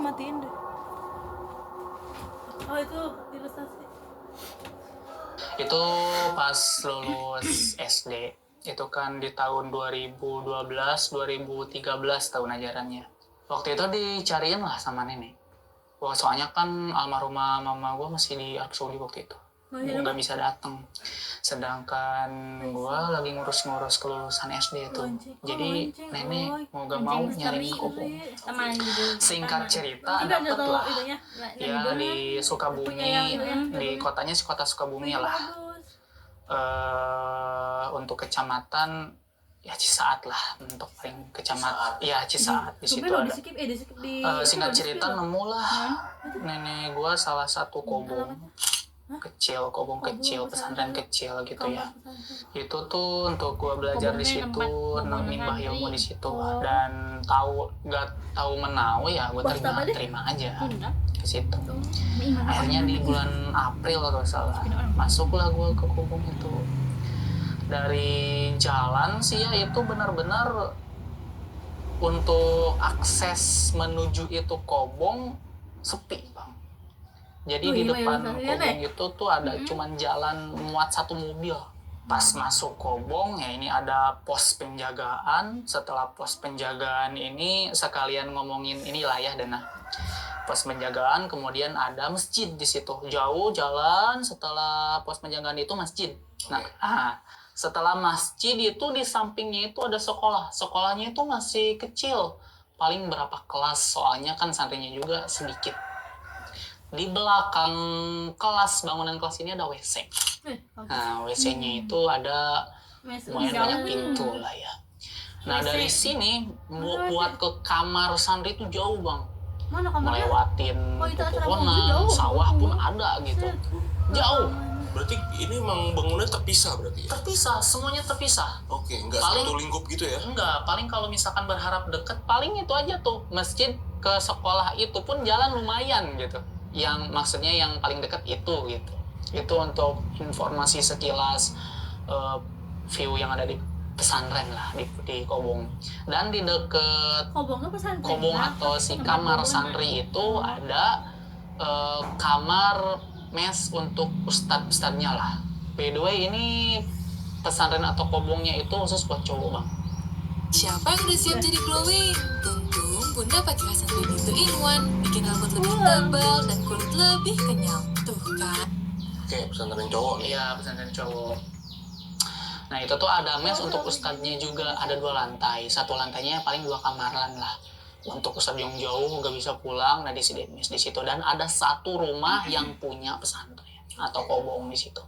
matiin deh. Oh itu ilustrasi. Itu pas lulus SD. Itu kan di tahun 2012-2013 tahun ajarannya. Waktu itu dicariin lah sama nenek. Wah, soalnya kan almarhumah mama gue masih di Arab Saudi waktu itu. Gue nggak bisa datang. Sedangkan gue lagi ngurus-ngurus kelulusan SD itu. Jadi nenek mau gak mau nyariin kobong. Singkat cerita dapet lah. Ya di Sukabumi, di kotanya kota Sukabumi lah. Untuk kecamatan ya Cisaat lah, untuk paling kecamatan ya Cisaat di situ ada. Singkat cerita nemulah nenek gua salah satu kobong kecil, pesantren kecil gitu ya. Itu tuh untuk gua belajar di situ, nimbah ilmu di situ dan nggak tahu menau ya gua terima aja ke situ. Akhirnya di bulan April kalau salah masuklah gua ke kobong itu. Dari jalan sih ya itu benar-benar untuk akses menuju itu kobong sepi bang. Jadi di depan kobong itu tuh ada cuman jalan muat satu mobil. Pas masuk kobong ya ini ada pos penjagaan. Setelah pos penjagaan ini sekalian ngomongin inilah ya Dana. Pos penjagaan kemudian ada masjid di situ. Jauh jalan setelah pos penjagaan itu masjid. Nah, setelah masjid itu di sampingnya itu ada sekolah. Sekolahnya itu masih kecil. Paling berapa kelas, soalnya kan santrinya juga sedikit. Di belakang kelas, bangunan kelas ini ada WC. Nah, WC-nya itu ada lumayan banyak pintu lah ya. Nah, dari sini buat ke kamar santri itu jauh bang. Melewatin pepohonan, sawah pun ada gitu. Jauh. Berarti ini emang bangunannya terpisah berarti ya? Terpisah, semuanya terpisah. Oke, nggak satu lingkup gitu ya? Enggak, paling kalau misalkan berharap deket, paling itu aja tuh. Masjid ke sekolah itu pun jalan lumayan gitu. Yang maksudnya yang paling deket itu gitu. Itu untuk informasi sekilas view yang ada di pesantren lah, di Kobong. Dan di deket Kobong atau si kamar santri itu ada kamar mes untuk ustadz-ustadznya lah. By the way ini pesantren atau kobongnya itu khusus buat cowok bang. Siapa yang udah siap jadi glowing? Untung Bunda pakai Hasan Baby 2-in-1, bikin rambut lebih tebal dan kulit lebih kenyal. Tuh kan. Oke, pesantren cowok nih. Iya, pesantren cowok. Nah itu tuh ada mes untuk ustadznya juga, ada 2 lantai. Satu lantainya paling 2 kamaran lah. Untuk ustadz yang jauh nggak bisa pulang, nah disediain mes di situ. Dan ada 1 rumah yang punya pesantren atau kobong di situ.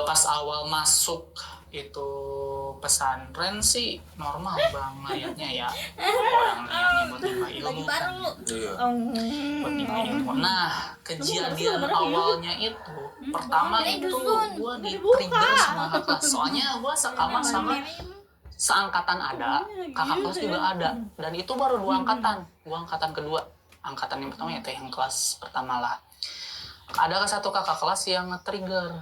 Pas awal masuk itu pesantren sih normal bang layaknya ya orang niatnya buat nimba ilmu kan. Iya. Buat nimba ilmu. Nah kejadian awalnya itu pertama itu gue di-trigger sama kakak kelas. Soalnya gue sekamar sama seangkatan ada, kakak kelas juga ada, dan itu baru 2 angkatan, gue angkatan kedua, angkatan yang pertama itu yang kelas pertama lah. Ada satu kakak kelas yang nge-trigger,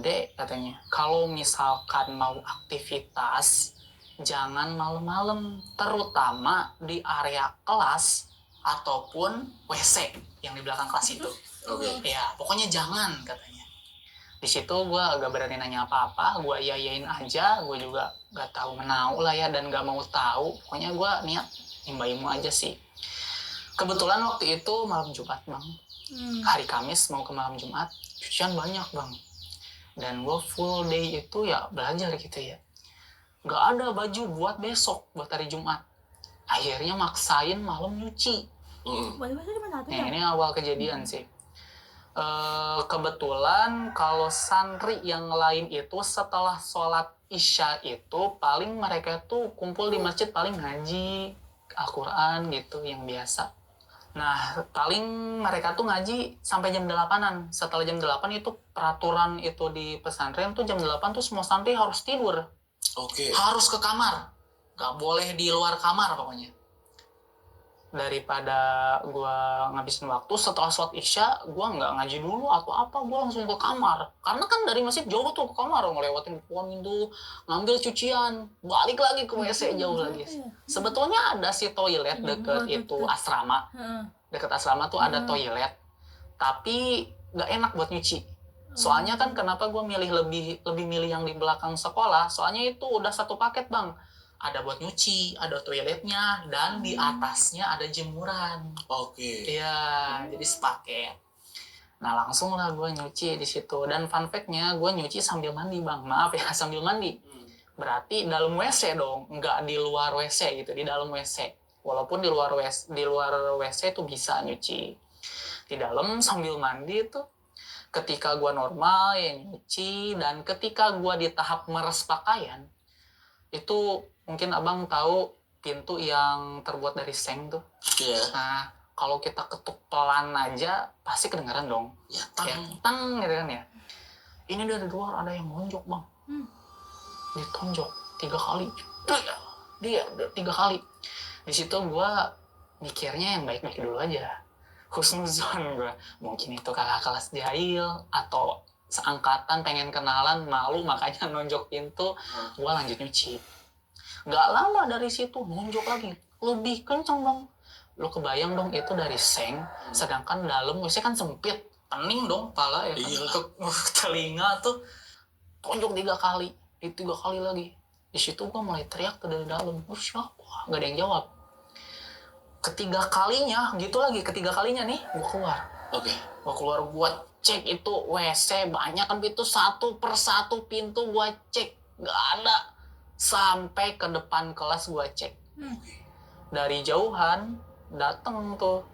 Dek katanya, kalau misalkan mau aktivitas jangan malam-malam, terutama di area kelas ataupun WC yang di belakang kelas itu. Ya pokoknya jangan katanya. Di situ gue agak berani nanya apa-apa, gue yayain aja, gue juga gak tahu menau lah ya dan gak mau tahu. Pokoknya gue niat nimba ilmu aja sih. Kebetulan waktu itu malam Jumat bang, hari Kamis mau ke malam Jumat, cucian banyak bang. Dan gue full day itu ya belajar gitu ya. Gak ada baju buat besok, buat hari Jumat. Akhirnya maksain malam nyuci. Nah ini awal kejadian sih. Kebetulan kalau santri yang lain itu setelah sholat isya itu paling mereka tuh kumpul di masjid paling ngaji Al-Quran gitu yang biasa. Nah paling mereka tuh ngaji sampai jam 8-an. Setelah jam 8 itu peraturan itu di pesantren tuh jam 8 tuh semua santri harus tidur. Oke. Harus ke kamar, gak boleh di luar kamar pokoknya. daripada gue ngabisin waktu setelah sholat isya, gue nggak ngaji dulu atau apa, gue langsung ke kamar. Karena kan dari masjid jauh tuh ke kamar, ngelewatin depan pintu, ngambil cucian, balik lagi ke WC jauh lagi. Sebetulnya ada si toilet deket itu asrama, deket asrama tuh ada toilet, tapi nggak enak buat nyuci. Soalnya kan kenapa gue lebih milih yang di belakang sekolah, soalnya itu udah satu paket bang. Ada buat nyuci, ada toiletnya, dan di atasnya ada jemuran. Oke. Iya, jadi sepaket. Nah langsung lah gue nyuci di situ. Dan fun fact-nya gue nyuci sambil mandi bang. Maaf ya, sambil mandi. Berarti dalam WC dong, nggak di luar WC gitu, di dalam WC. Walaupun di luar WC itu bisa nyuci. Di dalam sambil mandi itu, ketika gue normal ya nyuci, dan ketika gue di tahap meres pakaian, itu mungkin abang tahu pintu yang terbuat dari seng tuh. Iya. Nah, kalau kita ketuk pelan aja pasti kedengaran dong. Ya, Tang gitu kan ya. Ini dari luar ada yang monjok bang. Ditonjok 3 kali. Dia 3 kali. Di situ gue mikirnya yang baik-baik dulu aja. Husnuzon gue. Mungkin itu kakak kelas jahil atau seangkatan pengen kenalan, malu makanya nonjok pintu. Gue lanjut nyuci. Gak lama dari situ nonjok lagi, lebih kenceng dong. Lu kebayang dong itu dari seng, sedangkan dalam WC kan sempit, pening dong pala ya kan. Iya. Untuk telinga tuh tonjok 3 kali, 3 kali lagi. Di situ gue mulai teriak tuh dari dalam, siapa? Gak ada yang jawab. Ketiga kalinya nih gue keluar. Oke. Gue keluar, gue cek itu WC, banyak kan pintu, satu persatu pintu gue cek, gak ada. Sampai ke depan kelas gue cek. Dari jauhan dateng tuh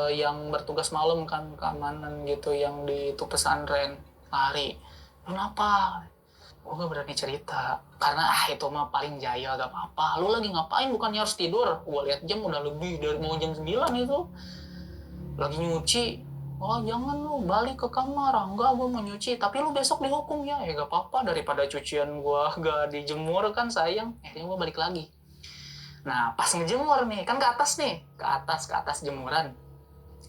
yang bertugas malam kan, keamanan gitu, yang di itu pesantren, lari. Kenapa? Gue gak berani cerita karena itu mah paling jaya, gak apa-apa. Lu lagi ngapain? Bukannya harus tidur? Gue lihat jam udah lebih dari mau jam 9 itu. Lagi nyuci. Oh jangan lu balik ke kamar. Enggak, gue mau nyuci. Tapi lu besok dihukum ya. Ya gak apa-apa, daripada cucian gue gak dijemur kan sayang. Akhirnya gue balik lagi. Nah pas ngejemur nih, kan ke atas nih. Ke atas jemuran.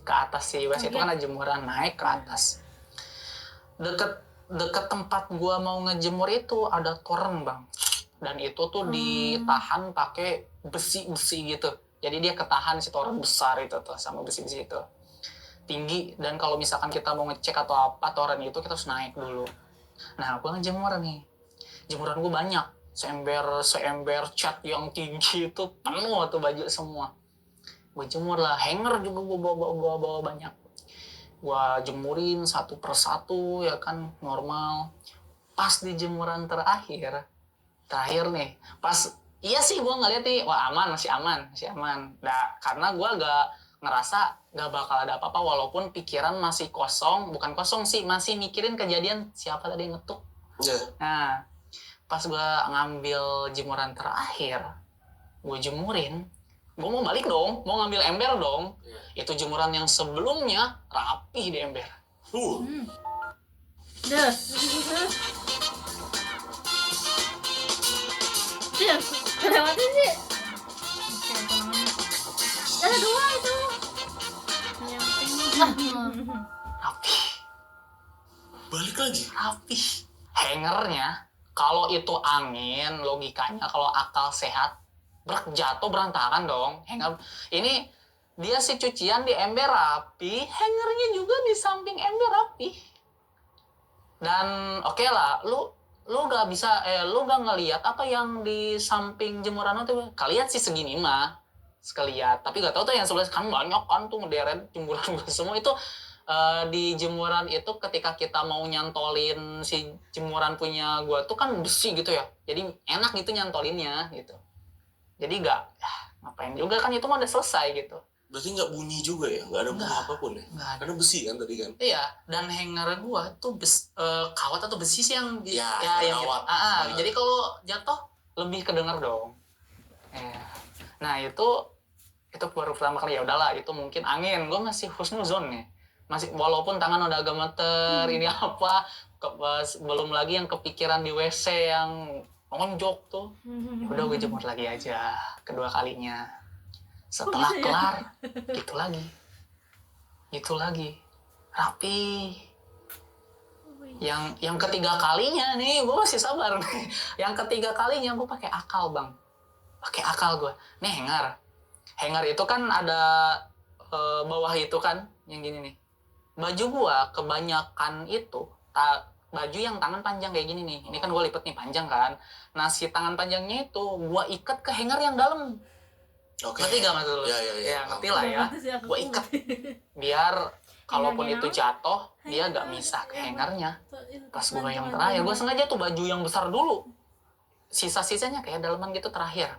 Ke atas si WC itu kan ada jemuran, naik ke atas. Deket tempat gue mau ngejemur itu ada toren bang. Dan itu tuh ditahan pakai besi-besi gitu. Jadi dia ketahan si toren besar itu tuh sama besi-besi itu. Tinggi, dan kalau misalkan kita mau ngecek atau apa toren itu kita harus naik dulu. Nah gue ngejemur nih, jemuran gue banyak, seember cat yang tinggi itu penuh tuh baju semua. Gue jemur lah, hanger juga gue bawa banyak. Gue jemurin satu persatu ya kan, normal. Pas di jemuran terakhir nih, iya sih gue ngeliat nih, wah masih aman. Nah karena gue ngerasa gak bakal ada apa-apa, walaupun pikiran masih bukan kosong sih, masih mikirin kejadian siapa tadi yang ngetuk. Nah pas gue ngambil jemuran terakhir, gue jemurin, gue mau balik dong, mau ngambil ember dong. Itu jemuran yang sebelumnya rapih di ember. Kelewatan sih. Ada 2 itu. Rapih. Balik lagi. Rapih. Hangernya, kalau itu angin, logikanya kalau akal sehat, jatuh berantakan dong. Hanger. Ini dia si cucian di ember rapi, hangernya juga di samping ember rapi. Dan oke lah, lu gak bisa, lu gak ngelihat apa yang di samping jemuran itu. Kalian sih segini mah, sekaliat. Tapi gak tahu tuh yang sebelah kan banyak kan tuh ngederet jemuran gue semua itu. Di jemuran itu ketika kita mau nyantolin si jemuran punya gue tuh kan besi gitu ya, jadi enak gitu nyantolinnya gitu. Jadi ngapain juga kan, itu mah udah selesai gitu. Berarti nggak bunyi juga ya, nggak ada bunyi apapun ya? Karena besi kan tadi kan? Iya, dan hanger gue tuh kawat atau besi sih yang yang kawat. Jadi kalau jatuh lebih kedenger dong. Nah itu baru pertama kali, ya udahlah itu mungkin angin. Gue masih husnuzon nih. Masih, walaupun tangan udah agak gemeter, ini apa, belum lagi yang kepikiran di WC yang nonjok tuh. Udah gue jemur lagi aja kedua kalinya. Setelah kelar, itu lagi, rapi. Yang ketiga kalinya nih, gue masih sabar nih. Yang ketiga kalinya gue pakai akal bang, gue. Nih hanger itu kan ada bawah itu kan, yang gini nih. Baju gue kebanyakan itu baju yang tangan panjang kayak gini nih. Ini kan gue lipet nih panjang kan. Nah si tangan panjangnya itu gue ikat ke hanger yang dalam. Oke. Ngerti gak maksud lu? Ya. Ngerti lah ya. Gue ikat biar kalaupun itu jatuh, dia gak misah ke hangernya. Pas gue yang terakhir, gue sengaja tuh baju yang besar dulu. Sisa-sisanya kayak daleman gitu terakhir.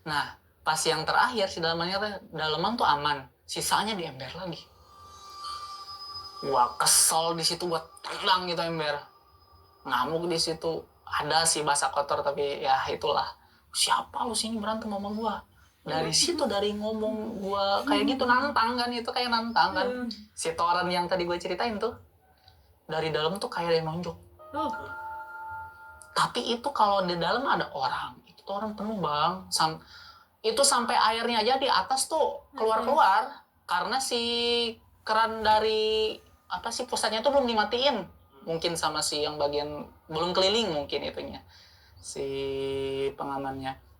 Nah, pas yang terakhir, si daleman tuh aman. Sisanya di ember lagi. Gue kesel di situ, gue tendang gitu ember. Ngamuk di situ. Ada sih basah kotor, tapi ya itulah. Siapa lu sini berantem sama gue? Dari situ, dari ngomong gue kayak gitu, nantang kan, itu kayak nantang kan. Si Toran yang tadi gue ceritain tuh, dari dalam tuh kayak ada yang nonjok. Tapi itu kalau di dalam ada orang, itu tuh orang penuh bang. Itu sampai airnya aja di atas tuh keluar-keluar. Karena si keran dari, pusatnya tuh belum dimatiin. Mungkin sama si yang bagian, belum keliling mungkin itunya. Si pengamannya.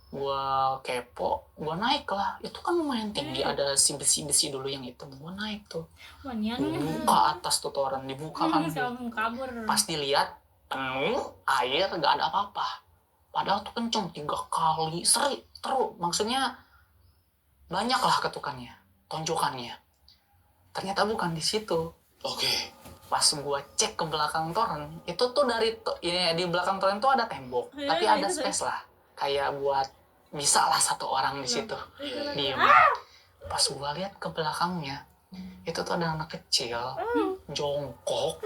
Gua kepo, gua naik lah. Itu kan lumayan tinggi, ada si besi-besi dulu yang itu. Gua naik tuh. Buka atas tuh toran, dibuka kan. Pas dilihat, penuh air, gak ada apa-apa. Padahal tuh kenceng 3 kali, terus. Maksudnya, banyak lah ketukannya, tonjokannya. Ternyata bukan di situ. Oke. Pas gua cek ke belakang toran, itu tuh di belakang toran tuh ada tembok. Tapi ada space lah. Kayak buat bisa lah 1 orang di situ diem. Pas gua lihat ke belakangnya, itu tuh ada anak kecil jongkok,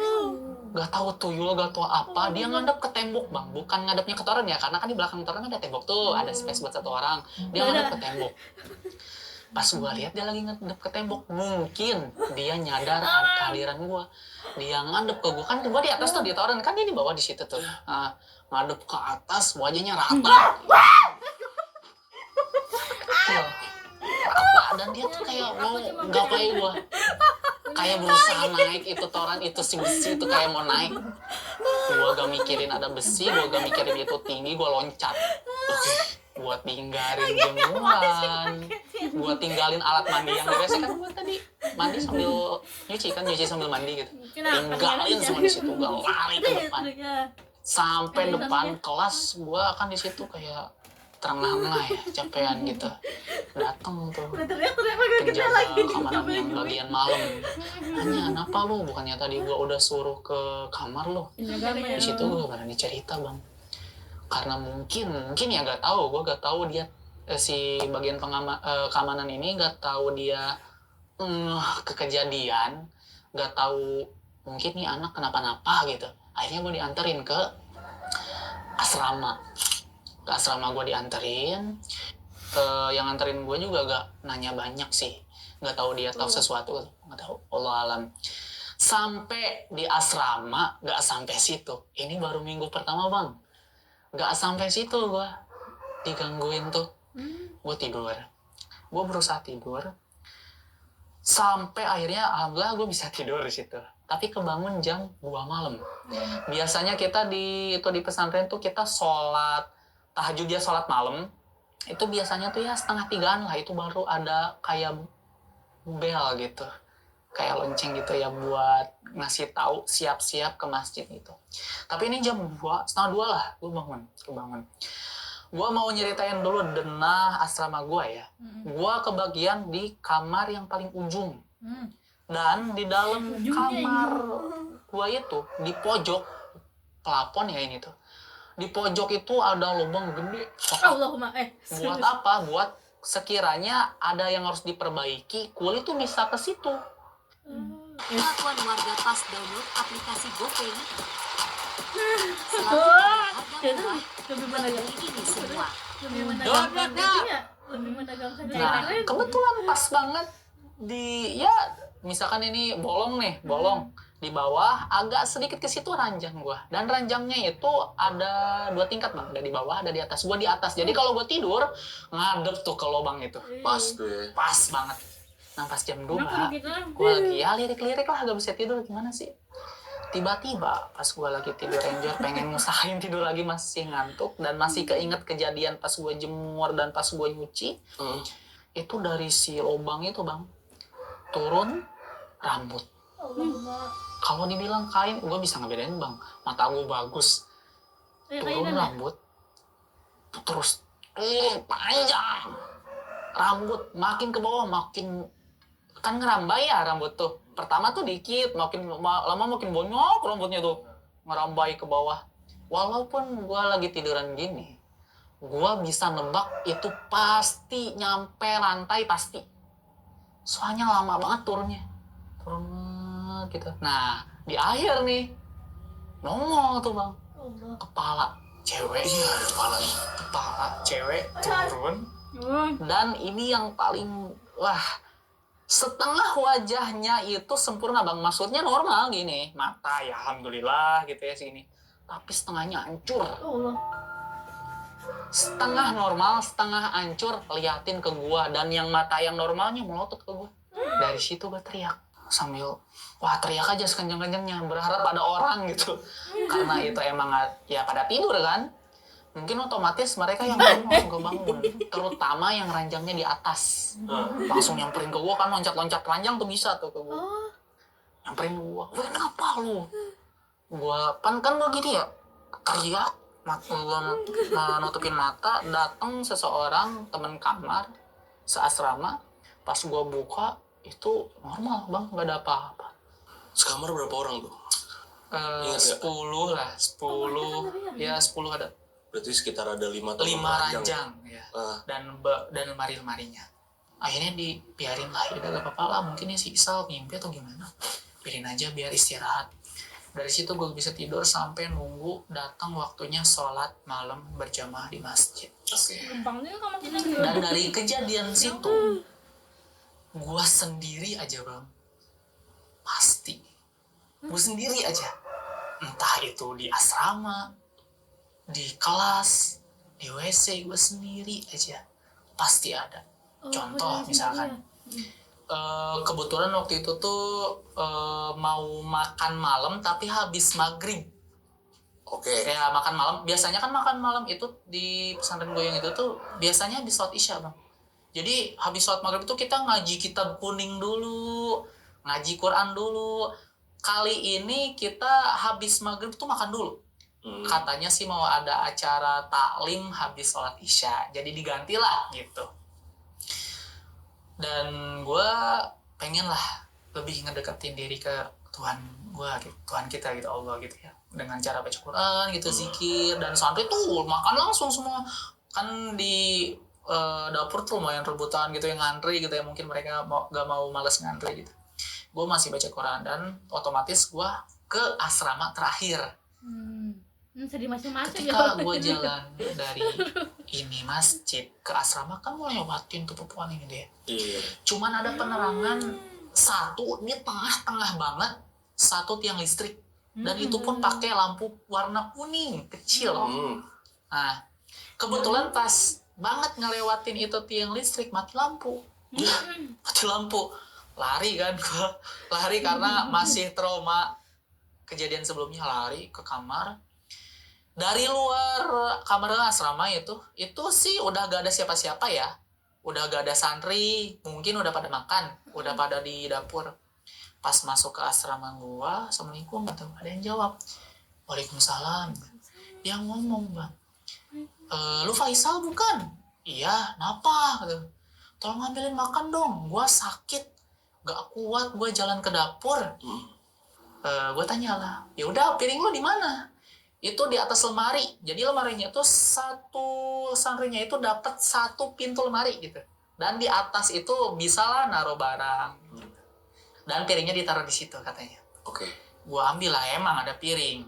gak tahu tuyul gak tahu apa, dia ngadep ke tembok bang, bukan ngadepnya ke toren ya, karena kan di belakang toren ada tembok tuh, ada space buat 1 orang, dia ngadep ke tembok. Pas gua lihat dia lagi ngadep ke tembok, mungkin dia nyadar kehadiran gua, dia ngadep ke gua, kan gua di atas tuh di toren, kan dia di bawah di situ tuh. Nah, ngadep ke atas, wajahnya rata. Dan dia tuh kayak mau gapai gua, kayak berusaha naik itu toran, itu si besi itu kayak mau naik. Gua gak mikirin ada besi, gua gak mikirin itu tinggi, gua loncat. Gua tinggalin jemuran, gua tinggalin alat mandi yang biasa kan gua tadi mandi sambil nyuci sambil mandi gitu. Tinggalin semua di situ, gua lari ke depan. Sampai depan kelas, gua kan di situ kayak terengah-engah ya, capean gitu. Datang tuh penjaga keamanan yang bagian malam. Nanya, kenapa lu? Bukannya tadi gua udah suruh ke kamar lu? Di situ gua gak berani cerita bang. Karena mungkin ya gak tahu, gua gak tahu dia si bagian keamanan ini gak tahu dia kekejadian, gak tahu mungkin nih anak kenapa-napa gitu. Akhirnya gua dianterin ke asrama. Ke asrama gue dianterin, yang nganterin gue juga gak nanya banyak sih, gak tahu dia tahu sesuatu, gak tahu, Allah alam. Sampai di asrama gak sampai situ, ini baru minggu pertama bang, gak sampai situ gue digangguin tuh, gue tidur, gue berusaha tidur, sampai akhirnya alhamdulillah gue bisa tidur di situ. Tapi kebangun jam 2 malam. Biasanya kita di pesantren tuh kita sholat tahajud ya, sholat malam itu biasanya tuh ya 2:30 lah, itu baru ada kayak bel gitu, kayak lonceng gitu ya buat ngasih tahu siap-siap ke masjid gitu. Tapi ini jam 2:30 lah gue kebangun. Gue mau nyeritain dulu denah asrama gue ya. Gue kebagian di kamar yang paling ujung. Dan di dalam kamar gue itu di pojok pelapon ya ini tuh, di pojok itu ada lubang gede. Buat apa? Buat sekiranya ada yang harus diperbaiki, kulit tuh bisa ke situ. Kelakuan warga pas download aplikasi GoPay. Ini semua. Nah, kebetulan pas banget di ya misalkan ini bolong. Di bawah agak sedikit ke situ ranjang gua. Dan ranjangnya itu ada 2 tingkat bang, ada di bawah, ada di atas. Gua di atas. Jadi kalau gua tidur ngadep tuh ke lubang itu. Pas tuh ya. Pas banget. Nah pas jam 2 Gitu. gua lagi ya lirik-lirik lah, gak bisa tidur, gimana sih. Tiba-tiba pas gua lagi tidur enjoy, pengen ngusahain tidur lagi, masih ngantuk dan masih keinget kejadian pas gua jemur dan pas gua nyuci. Itu dari si lubang itu bang turun rambut. Kalau dibilang kain, gue bisa ngebedain bang. Mata gue bagus. Turun rambut, terus panjang. Rambut makin ke bawah, makin kan ngerambai ya rambut tuh. Pertama tuh dikit, makin lama makin bonyok rambutnya tuh. Ngerambai ke bawah. Walaupun gue lagi tiduran gini, gue bisa nebak itu pasti nyampe lantai pasti. Soalnya lama banget turunnya. Turun gitu. Nah, di akhir nih nongol tuh bang. Kepala cewek. Iya, Kepala cewek turun. Dan ini yang paling setengah wajahnya itu sempurna bang. Maksudnya normal gini, mata ya alhamdulillah gitu ya sini. Tapi setengahnya hancur. Setengah normal, setengah hancur, liatin ke gua. Dan yang mata yang normalnya melotot ke gua. Dari situ gua teriak sambil teriak aja sekencang-kencangnya, berharap ada orang gitu. Karena itu emang ya pada tidur kan. Mungkin otomatis mereka yang bangun, gak bangun. Terutama yang ranjangnya di atas. Langsung nyamperin ke gua kan, loncat-loncat ranjang tuh bisa tuh ke gua. Nyamperin gua, kenapa lu? Gua kan gua gini ya, teriak, gua nutupin mata, datang seseorang teman kamar seasrama. Pas gua buka itu normal bang, nggak ada apa-apa. Sekamar berapa orang tuh? 10 lah, 10 ya 10 ada. Berarti sekitar ada 5 ranjang ya. Dan lemari-lemarinya. Akhirnya dibiarin lah, udah gak apa-apa lah, mungkin ini si Isal mimpi atau gimana. Biarin aja biar istirahat. Dari situ gue bisa tidur sampai nunggu datang waktunya sholat malam berjamaah di masjid. Oke. Dan dari kejadian situ gue sendiri aja bang, pasti gue sendiri aja, entah itu di asrama, di kelas, di WC, gue sendiri aja pasti ada. Contoh misalkan kebetulan waktu itu tuh mau makan malam tapi habis maghrib. Oke. Ya makan malam, biasanya kan makan malam itu di pesantren gue yang itu tuh biasanya habis sholat isya bang. Jadi habis sholat maghrib itu kita ngaji kitab kuning dulu, ngaji Quran dulu. Kali ini kita habis maghrib tuh makan dulu. Katanya sih mau ada acara taklim habis sholat isya, jadi digantilah gitu. Dan gue pengen lah lebih ngedeketin diri ke Tuhan gue, gitu. Tuhan kita gitu, Allah gitu ya. Dengan cara baca Quran gitu, zikir, dan santri tuh makan langsung semua. Kan di dapur tuh lumayan rebutan gitu, yang ngantri gitu ya, mungkin mereka gak mau males ngantri gitu. Gue masih baca Quran dan otomatis gue ke asrama terakhir. Sedih macam-macam ketika gue jalan dari ini masjid ke asrama kan gue lewatin tuh pepohonan ini deh. Cuman ada penerangan satu, ini tengah-tengah banget, satu tiang listrik, dan itu pun pakai lampu warna kuning kecil. Nah kebetulan pas banget ngelewatin itu tiang listrik, mati lampu. Mati lampu, lari kan gue, lari karena masih trauma kejadian sebelumnya. Lari ke kamar. Dari luar kamar asrama itu sih udah gak ada siapa-siapa ya, udah gak ada santri, mungkin udah pada makan, udah pada di dapur. Pas masuk ke asrama gua, assalamualaikum, ada yang jawab, waalaikumsalam. Yang ngomong bang, lu Faisal bukan? Iya, kenapa? Tolong ambilin makan dong, gua sakit, gak kuat, gua jalan ke dapur. Gua tanya lah, ya udah piring lu di mana? Itu di atas lemari. Jadi lemarinya itu satu santrinya itu dapat satu pintu lemari gitu. Dan di atas itu bisalah naruh barang. Dan piringnya ditaruh di situ katanya. Oke. Gua ambil lah, emang ada piring.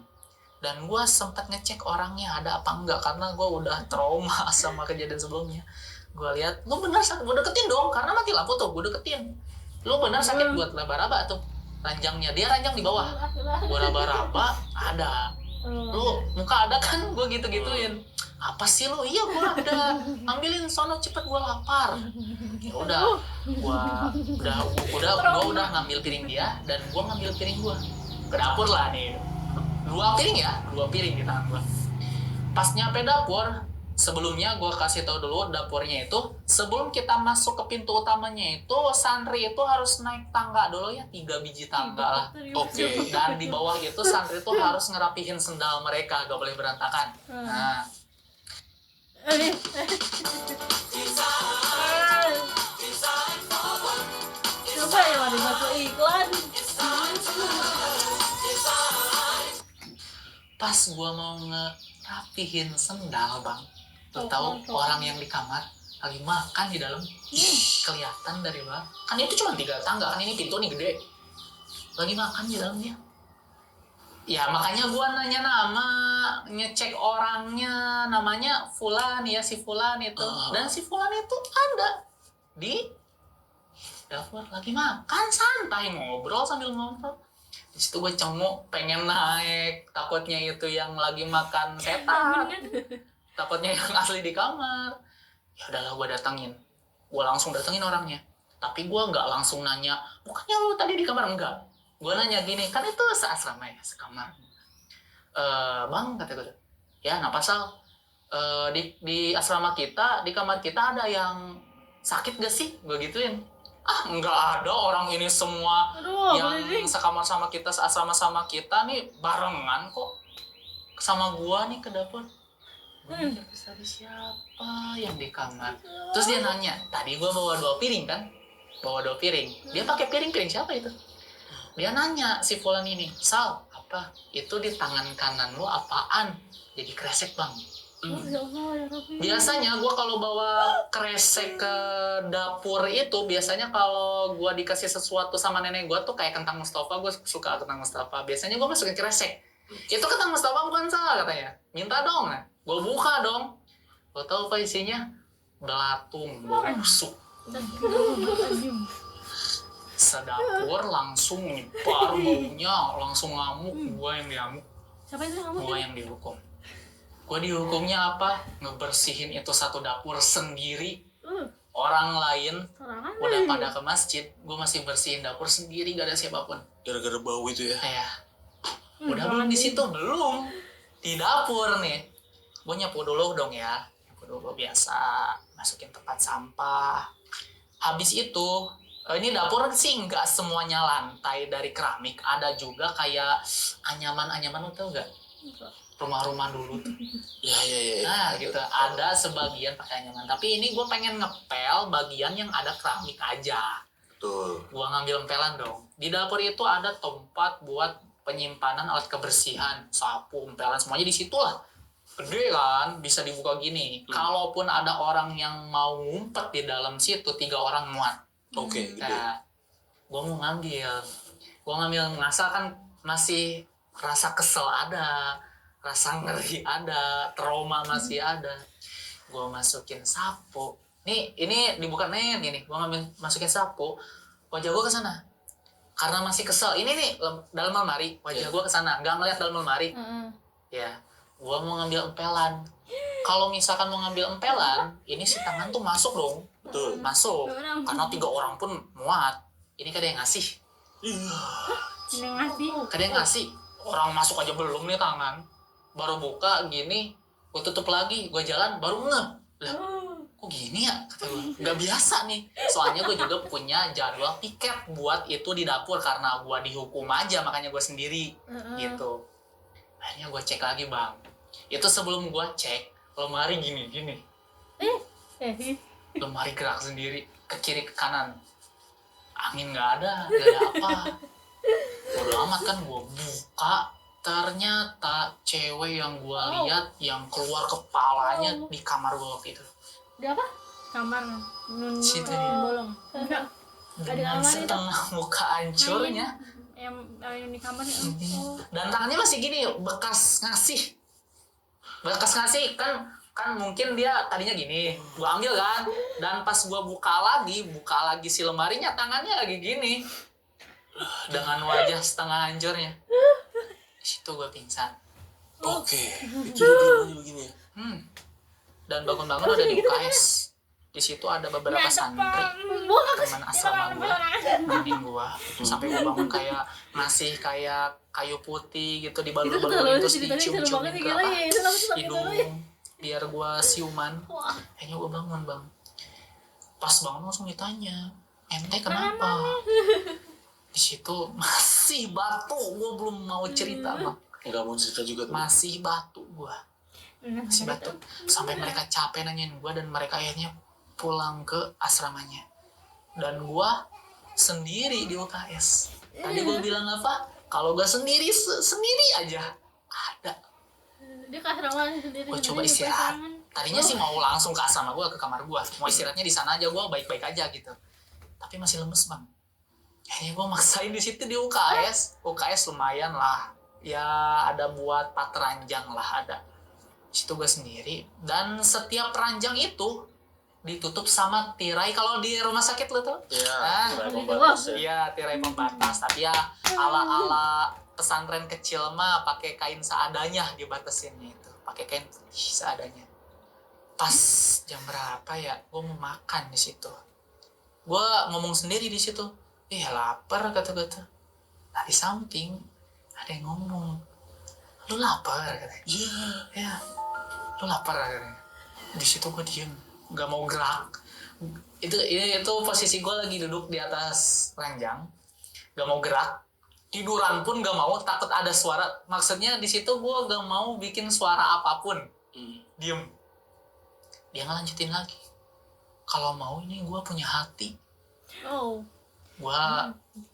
Dan gua sempat ngecek orangnya ada apa enggak, karena gua udah trauma sama kejadian sebelumnya. Gua lihat, lu benar sakit, gua deketin dong, karena mati lampu tuh, gua deketin. Lu benar sakit buat laba-laba tuh. ranjangnya, dia ranjang di bawah. Gue raba-raba, ada. Lu muka ada kan, gue gitu-gituin. Apa sih lu? Iya gue ada. Ambilin sono cepet, gue lapar. Ya udah, gue udah ngambil piring dia dan gue ngambil piring gue ke dapur lah nih. 2 piring di tangan gue. Pas nyampe dapur, sebelumnya gue kasih tahu dulu dapurnya itu sebelum kita masuk ke pintu utamanya itu santri itu harus naik tangga dulu ya, 3 biji tangga lah. Oke. Dan di bawah itu santri itu harus ngerapihin sendal mereka, gak boleh berantakan. Nah, coba ya mari masuk iklan. pas gue mau ngerapihin sendal bang, lu tahu orang yang di kamar lagi makan di dalam, kelihatan dari luar. Kan itu cuma 3 tangga kan, ini pintu nih gede, lagi makan di dalamnya. Ya makanya gue nanya nama, ngecek orangnya, namanya Fulan ya, si Fulan itu. Dan si Fulan itu ada di dapur lagi makan santai, ngobrol sambil ngobrol. Di situ gue cengok, pengen naik, takutnya itu yang lagi makan setan, takutnya yang asli di kamar. Ya udahlah gue datangin, gue langsung datengin orangnya. Tapi gue nggak langsung nanya, bukannya lu tadi di kamar? Enggak. Gue nanya gini, kan itu seasrama ya, sekamar. Bang, kata gue, ya napa Sal? Di asrama kita, di kamar kita ada yang sakit gak sih? Gue gituin. Ah, nggak ada, orang ini semua yang sekamar sama kita, seasrama sama kita nih barengan kok. Sama gua nih ke dapur. Tadi siapa yang di kamar? Terus dia nanya, tadi gua bawa 2 piring kan? Bawa 2 piring. Dia pakai piring siapa itu? Dia nanya si Fulan ini, Sal, apa? Itu di tangan kanan lu apaan? Jadi kresek bang. Biasanya gue kalau bawa kresek ke dapur itu, biasanya kalau gue dikasih sesuatu sama nenek gue tuh kayak kentang Mustafa, gue suka kentang Mustafa. Biasanya gue masukin kresek. Itu kentang Mustafa bukan salah katanya. Minta dong, nah. Gue buka dong. Gue tahu apa isinya? Belatung, busuk. Sedapur langsung nyebar baunya, langsung ngamuk. Gue yang diamuk. Siapa itu ngamuk? Gue yang dihukum. Gue dihukumnya apa? Ngebersihin itu satu dapur sendiri. Orang lain udah pada ke masjid, gue masih bersihin dapur sendiri, gak ada siapapun. Gara-gara bau itu ya? Kayak, udah belum di situ, belum di dapur nih. Gue nyapu dulu dong ya, nyapu dulu biasa, masukin tempat sampah. Habis itu, ini dapur sih nggak semuanya lantai dari keramik, ada juga kayak anyaman-anyaman, lo tau gak? Rumah-rumah dulu tuh. Ya. Nah gitu, ada sebagian pakai anyaman. Tapi ini gue pengen ngepel bagian yang ada keramik aja. Betul. Gue ngambil empelan dong. Di dapur itu ada tempat buat penyimpanan alat kebersihan, sapu, empelan, semuanya di situ lah. Gede kan, bisa dibuka gini. Kalaupun ada orang yang mau ngumpet di dalam situ, 3 orang muat. Oke, gede. Nah, gue mau ngambil ngasal kan masih rasa kesel ada. Rasa ngeri ada, trauma masih ada. Gue masukin sapu. Ini dibuka net ini. Gue masukin sapu. Wajah gue kesana. Karena masih kesel. Ini nih dalam lemari. Wajah gue kesana. Gak ngeliat dalam lemari. Ya, gue mau ngambil empelan. Kalau misalkan mau ngambil empelan, ini si tangan tuh masuk dong. Betul. Masuk. Karena 3 orang pun muat. Ini kan ada yang ngasih. Ada yang ngasih. Orang masuk aja belum nih tangan. Baru buka gini, gue tutup lagi, gue jalan, baru ngeh. Lah, kok gini ya? Kata gue, nggak biasa nih. Soalnya gue juga punya jadwal piket buat itu di dapur, karena gue dihukum aja, makanya gue sendiri. Gitu. Akhirnya gue cek lagi bang. Itu sebelum gue cek, lemari gini. Lemari gerak sendiri, ke kiri ke kanan. Angin nggak ada apa. Bodo amat kan, gue buka. Ternyata cewek yang gue lihat yang keluar kepalanya di kamar gue waktu itu. Di apa? Kamar. Situ dia. Bolong. Dengan setengah muka hancurnya. Yang di kamar ya. Dan tangannya masih gini, bekas ngasih kan mungkin dia tadinya gini, gue ambil kan, dan pas gue buka lagi si lemarinya tangannya lagi gini. dengan wajah setengah hancurnya. Di situ gue pingsan. Oke, itu dia aja begini ya. Dan bangun-bangun udah di UKS. Di situ ada beberapa santri teman asrama gue nemenin gue sampai gue bangun kayak ngasih kayak kayu putih gitu dibalur-balurin terus dicium-ciumin ke hidung biar gue siuman. Kayaknya gue bangun bang. Pas bangun langsung ditanya, ente kenapa? Di situ masih batu, gue belum mau cerita bang. Nggak mau cerita juga tuh. Masih batu gue. Masih batu. Sampai mereka capek nanyain gue dan mereka akhirnya pulang ke asramanya. Dan gue sendiri di UKS. Tadi gue bilang apa? Kalau gue sendiri, sendiri aja. Ada. Dia ke asrama sendiri. Gue coba istirahat. Tadinya sih mau langsung ke asrama gue, ke kamar gue. Mau istirahatnya di sana aja, gue baik-baik aja gitu. Tapi masih lemes bang. Kayaknya gue maksain di situ di UKS. UKS lumayan lah. Ya ada buat 4 ranjang lah ada. Di situ gue sendiri. Dan setiap ranjang itu ditutup sama tirai. Kalau di rumah sakit lo tuh? Iya, tirai pembatas ya. Iya, tirai pembatas. Tapi ya ala-ala pesantren kecil mah pakai kain seadanya dibatasinnya itu. Pakai kain putih seadanya. Pas jam berapa ya? Gue mau makan di situ. Gue ngomong sendiri di situ. Lapar kata-kata. Nah di samping ada yang ngomong, lu lapar katanya. Iya, lu lapar katanya. Di situ gue diem, nggak mau gerak. Itu posisi gue lagi duduk di atas ranjang, nggak mau gerak. Tiduran pun nggak mau, takut ada suara. Maksudnya di situ gue nggak mau bikin suara apapun. Diem. Dia ngelanjutin lagi. Kalau mau ini gue punya hati. Gue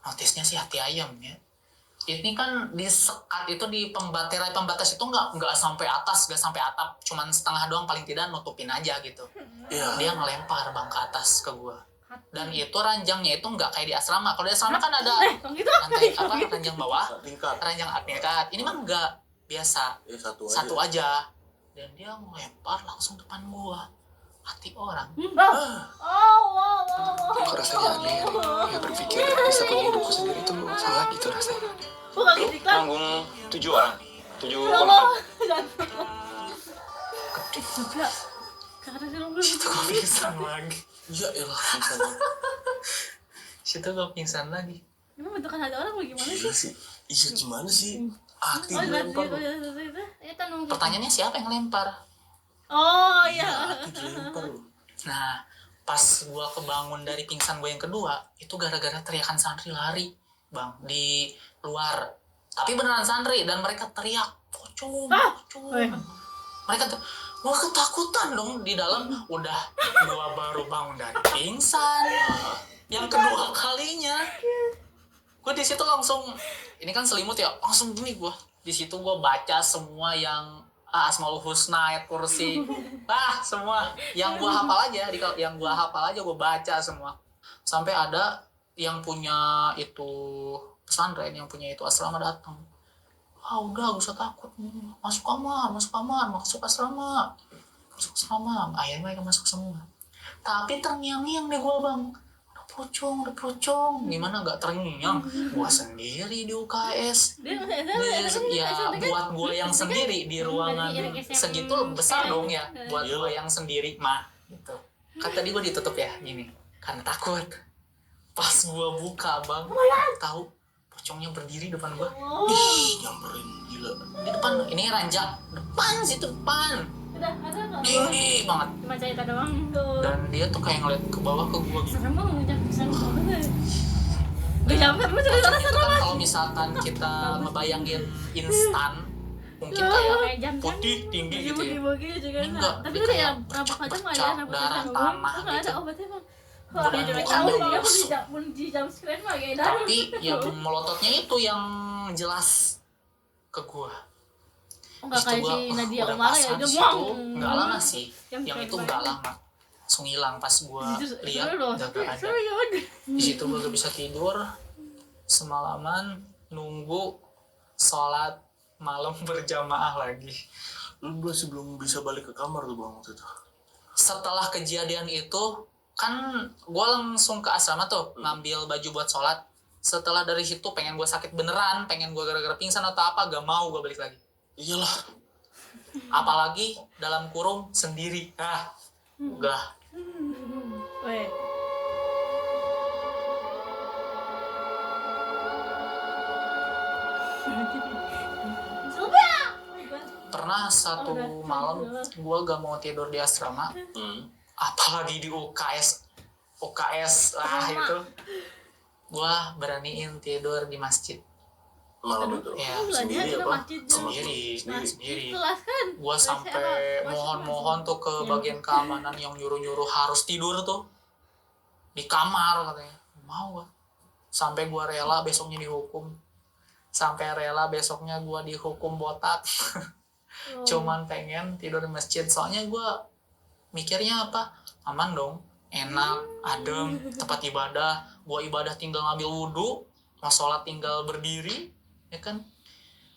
notisnya sih hati ayam ya. Ini kan disekat itu di tirai pembatas itu nggak sampai atas, nggak sampai atap, cuman setengah doang paling tidak nutupin aja gitu. Dia ngelempar bang ke atas ke gue. Dan itu ranjangnya itu nggak kayak di asrama. Kalau di asrama kan ada lantai ranjang bawah, ranjang tingkat. Ini mah nggak, biasa satu aja. Dan dia ngelempar langsung depan gue. Hati orang. Kok rasanya aneh ya berpikir bisa punya hidupku sendiri itu salah gitu rasanya. Tanggung 7 orang. 7 orang. Situ gue pingsan lagi. Ya elah, pingsan. Situ gue pingsan lagi. Ini bentukan hati orang bagaimana sih? Iya gimana sih? Hati dilempar. Pertanyaannya siapa yang lempar? Oh iya. Hati dilempar loh. Nah, pas gue kebangun dari pingsan gue yang kedua, itu gara-gara teriakan santri lari, bang, di luar. Tapi beneran santri, dan mereka teriak, pocong. Mereka gue ketakutan dong di dalam. Udah, gue baru bangun dari pingsan. Yang kedua kalinya, gue di situ langsung, ini kan selimut ya, langsung gini gue. Di situ gue baca semua yang Asmaul Husna, ayat kursi, semua yang gua hafal aja, gua baca semua. Sampai ada yang punya itu pesantren, yang punya itu asrama datang. Udah gak usah takut, masuk kamar, masuk asrama. Akhirnya mereka masuk semua. Tapi terngiang-ngiang deh gua bang. Udah pocong. Gimana gak terngiang? Gua sendiri di UKS. Buat gua yang sendiri di ruangan segitu besar dong ya. Buat gua yang sendiri mah gitu. Kan tadi gua ditutup ya gini. Karena takut. Pas gua buka bang, tahu pocongnya berdiri depan gua. Nyamperin gila. Di depan, ini ranjang. Depan. Tinggi banget. Cuma cerita doang tuh. Dan dia tuh kayak ngeliat ke bawah ke gua gitu. Serem banget, serem banget. Gak nyampe, lu cerita Pocong itu serem kan banget. kalau misalkan kita ngebayangin instan, mungkin kayak putih tinggi gitu ya. Enggak, Tapi dia udah kayak ya berapa macam nggak ada darah tanah nggak ada gitu. obatnya bang. Dan Dia mukanya dia busuk. di jam screen mah kayak darah. Tapi ya melototnya itu yang jelas ke gua. Enggak kayak si Nadia udah Umar ya, pasang dia situ, buang. nggak lama sih. Yang Yang itu keren nggak banget. lama. Langsung hilang pas gua lihat udah nggak ada. Serius. Di situ gua gak bisa tidur semalaman nunggu sholat malam berjamaah lagi. Lu masih belum bisa balik ke kamar tuh bang waktu itu. Setelah kejadian itu kan gue langsung ke asrama tuh ngambil baju buat sholat. Setelah dari situ pengen gue sakit beneran, pengen gue gara-gara pingsan atau apa, gak mau gue balik lagi. Iyalah. Apalagi dalam kurung sendiri. Enggak. Weh. Pernah satu malam gue gak mau tidur di asrama, apalagi di UKS lah itu, gue beraniin tidur di masjid. Malam itu. Ya, Sendiri apa? sendiri. Jelaskan. Gue sampai mohon-mohon tuh ke bagian keamanan yang nyuruh-nyuruh harus tidur tuh di kamar katanya. Mau gak? Sampai gue rela besoknya dihukum. Sampai rela besoknya gue dihukum botak. Cuman pengen tidur di masjid. Soalnya gue mikirnya apa? Aman dong. Enak, adem, tempat ibadah. Gue ibadah tinggal ngambil wudhu. Mau sholat tinggal berdiri. Ya kan?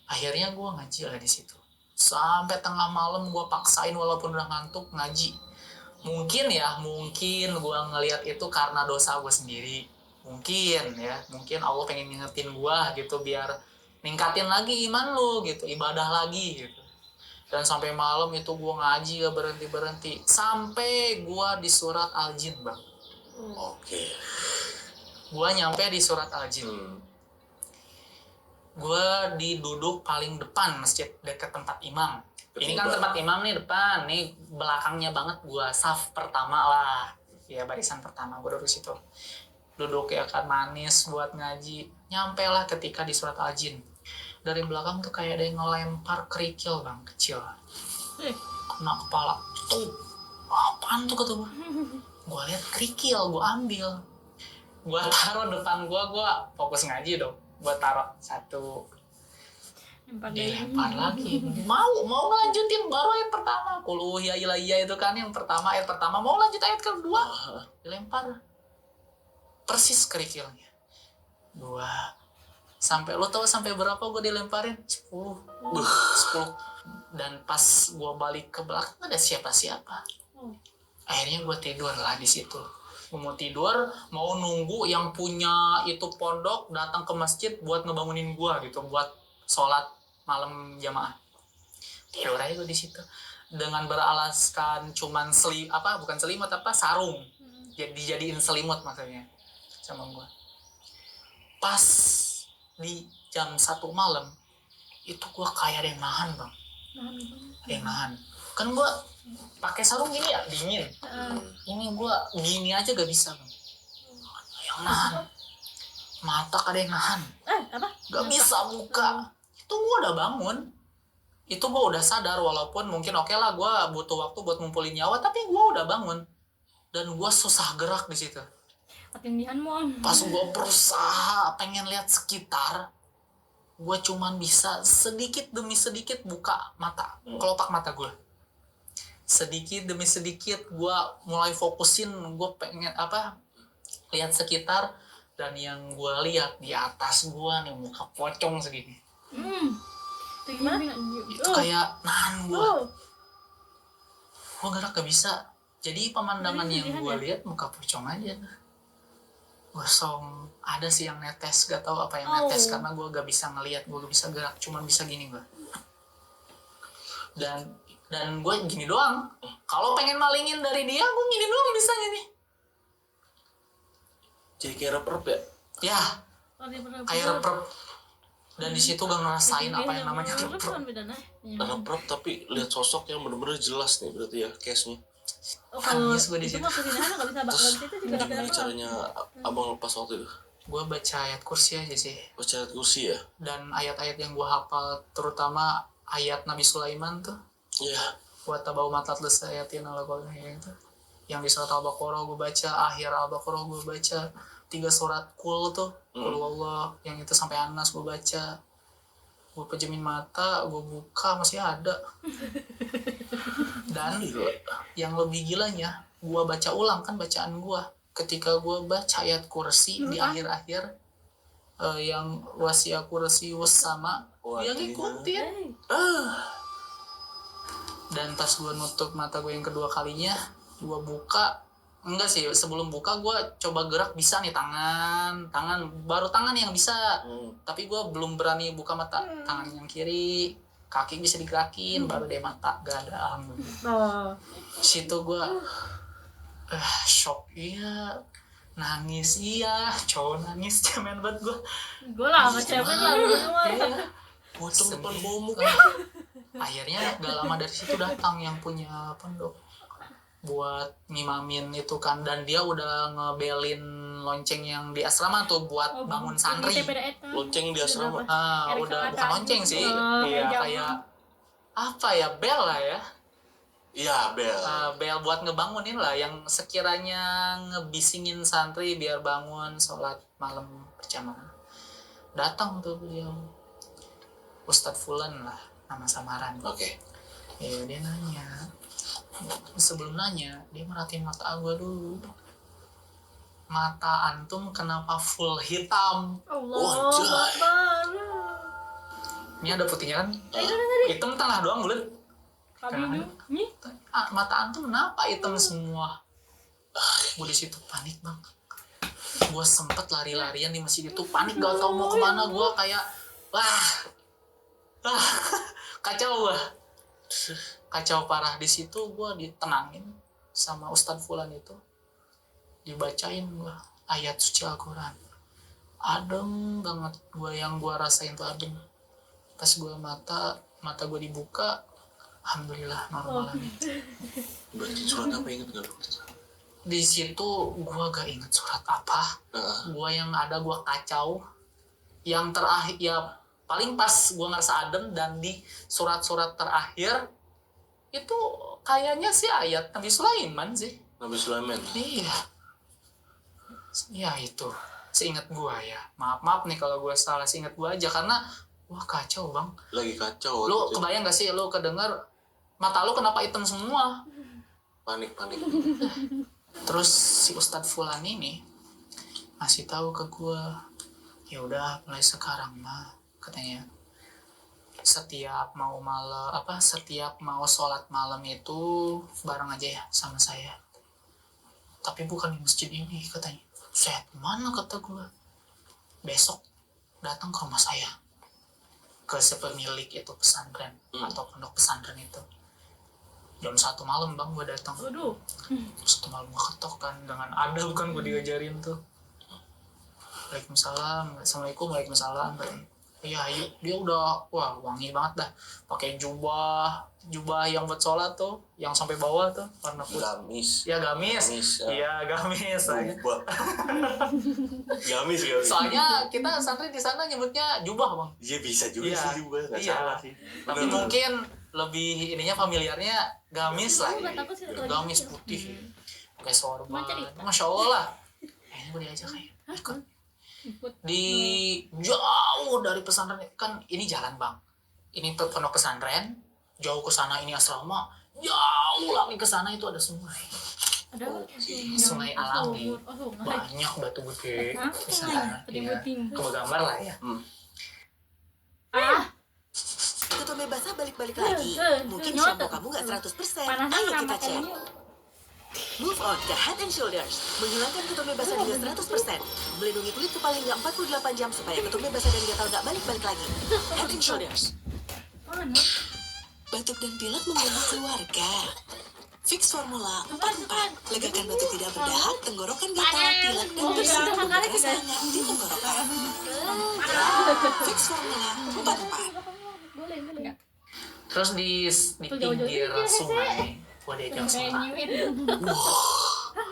Akhirnya gue ngaji lah di situ. Sampai tengah malam gue paksain walaupun udah ngantuk ngaji. Mungkin gue ngelihat itu karena dosa gue sendiri. Mungkin Allah pengen ngingetin gue gitu biar ningkatin lagi iman lu gitu, ibadah lagi gitu. Dan sampai malam itu gue ngaji gak berhenti sampai gue di surat Al-Jin, Bang. Oke. Gue nyampe di surat Al-Jin. Gue diduduk paling depan masjid dekat tempat imam. Ini kan tempat imam nih depan, nih belakangnya banget gue saf pertama lah. Ya barisan pertama gue duduk situ. Duduk ya kan manis buat ngaji. Nyampe lah ketika di surat Al-Jin. Dari belakang tuh kayak ada yang ngelempar kerikil, Bang, kecil. Kena kepala. Tuh, apaan tuh kata gue? Gue lihat kerikil, gue ambil. Gue taruh depan gue fokus ngaji dong. Gue taruh satu. Dilempar lagi. Mau ngelanjutin baru ayat pertama. Qul ya ilayya itu kan yang pertama, ayat pertama. Mau lanjut ayat kedua. Dilempar. Persis kerikilnya. 2. Lo tau sampai berapa gue dilemparin? 10. Dan pas gue balik ke belakang ada siapa-siapa. Akhirnya gue tidur lah di situ. Gue mau tidur, mau nunggu yang punya itu pondok datang ke masjid buat ngebangunin gue gitu, buat sholat malam jamaah. Tidur aja gue di situ dengan beralaskan cuman bukan selimut sarung. Dijadiin selimut maksudnya sama gue. Pas di jam 1 malam itu gue kayak ada yang nahan, Bang. Ada yang nahan. Kan gue pakai sarung gini ya, dingin. Ini gue gini aja gak bisa, Bang. Ada yang nahan. Mata ada yang nahan. Gak bisa buka. Itu gue udah bangun. Itu gue udah sadar walaupun mungkin oke lah gue butuh waktu buat ngumpulin nyawa, tapi gue udah bangun. Dan gue susah gerak di situ. Pas gue berusaha pengen lihat sekitar, gue cuman bisa sedikit demi sedikit buka mata, kelopak mata gue. Sedikit demi sedikit gue mulai fokusin, gue pengen lihat sekitar. Dan yang gue lihat di atas gue nih muka pocong segini. Itu gimana? Itu kayak nahan gue. Gue gerak gak bisa. Jadi pemandangan yang gue lihat muka pocong aja. Gosong. Ada sih yang netes, gak tahu apa yang netes karena gue gak bisa ngelihat, gue gak bisa gerak, cuman bisa gini gue. Dan gue gini doang. Kalau pengen malingin dari dia, gue gini doang bisa gini. Jadi kayak rep-rep ya? Ya, kayak rep-rep. Dan di situ gue ngerasain apa yang namanya rep-rep. Rep-rep tapi lihat sosok yang bener-bener jelas nih berarti ya case-nya. Nangis gue di situ. Terus gimana caranya abang lepas waktu itu? Gue baca ayat kursi aja sih. Baca ayat kursi ya? Dan ayat-ayat yang gue hafal, terutama ayat Nabi Sulaiman tuh. Iya. Buat tabau matat lesayatin ala qawlihi itu. Yang di surat Al-Baqarah gue baca, akhir Al-Baqarah gue baca, 3 surat Qul tuh, Qul wallah, yang itu sampai Anas gue baca. Gue pejemin mata, gue buka masih ada. Dan yang lebih gilanya, gue baca ulang kan bacaan gue. Ketika gue baca ayat kursi di akhir-akhir, yang wasi'a kursi wassama, dia ngikutin. Dan pas gue nutup mata gue yang kedua kalinya, gue buka, Enggak sih, sebelum buka gue coba gerak bisa nih tangan baru tangan yang bisa. Tapi gue belum berani buka mata. Tangan yang kiri, kaki bisa digerakin, baru deh mata gak ada. Oh. Situ gue shock iya, nangis iya, cowok nangis cemen banget gue. Gue lah sama cewek lah semua. Pocong depan momok. Akhirnya gak lama dari situ datang yang punya pondok buat ngimamin itu kan, dan dia udah ngebelin lonceng yang di asrama tuh buat bangun santri. Lonceng di asrama. Udah bukan lonceng sih, iya kayak apa ya, bel lah ya. Iya, bel. Bel buat ngebangunin lah, yang sekiranya ngebisingin santri biar bangun sholat malam berjamaah. Datang tuh beliau, Ustadz Fulan lah nama samaran. Oke. Ya dia nanya, sebelum nanya dia merhatiin mata gue dulu. Mata antum kenapa full hitam? Allah Akbar. Ini ada putihnya kan? Hitam tengah doang bulat. Nih. Mata antum kenapa hitam semua? Gue di situ panik bang. Gue sempet lari-larian di masjid itu, panik gak tau mau kemana. Gue kayak kacau gue. Kacau parah. Di situ gue ditenangin sama Ustadz Fulan itu, dibacain gue ayat suci Al-Quran. Adem banget gue, yang gue rasain tuh adem. Pas gue mata gue dibuka, alhamdulillah normal lagi. Berarti surat apa inget gak lu? Di situ gue gak inget surat apa. Gue yang ada gue kacau. Yang terakhir ya paling pas gue ngerasa adem, dan di surat-surat terakhir itu kayaknya sih ayat Nabi Sulaiman sih. Nabi Sulaiman. Iya. Ya itu, seingat gue ya. Maaf nih kalau gue salah, seingat gue aja, karena wah kacau bang. Lagi kacau. Lu kebayang gak sih, lu kedenger mata lu kenapa hitam semua? Panik. Terus si Ustadz Fulan ini ngasih tahu ke gue, ya udah mulai sekarang mah, katanya setiap mau sholat malam itu bareng aja ya sama saya. Tapi bukan di masjid ini, katanya. Saya mana, kata gue. Besok datang ke rumah saya, ke sepemilik itu pesantren atau pondok pesantren itu. Jam 1 malam bang gue datang. Waduh. 1 malam gue ketok kan, dengan adab kan gue diajarin tuh. Waalaikumsalam, assalamualaikum, waalaikumsalam. Iya, dia udah wangi banget dah. Pakai jubah yang buat sholat tuh, yang sampai bawah tuh, warna putih. Gamis. Ya gamis. Iya gamis. Jubah. Gamis. Soalnya kita santri di sana nyebutnya jubah bang. Iya bisa juga sih jubah, nggak iya. salah sih. Tapi mungkin lebih ininya familiarnya gamis lah. Gamis putih. Pakai sorban. Masya Allah lah. Ini gue diajak kayak ikut. Di jauh dari pesantren kan, ini jalan bang, ini pondok pesantren, jauh ke sana ini asrama, jauh lagi ke sana itu ada sungai. Sungai alami, banyak batu gede di sana. Ya, kegambar lah ya. Ketombe basah balik-balik lagi. Mungkin shampoo kamu nggak 100%. Ayo kita cek. Move On ke Head and Shoulders. Menghilangkan ketombe basah dengan 100%. Melindungi kulit kepala hingga 48 jam supaya ketombe basah dan gatal nggak balik-balik lagi. Head and Shoulders. Batuk dan pilek mengganggu keluarga. Fix Formula 44. Legakan batuk tidak berdahak, tenggorokan gatal, pilek, dan bersin terasa hangat di tenggorokan. Fix Formula 44. Terus di pinggir sungai, gue diajak sholat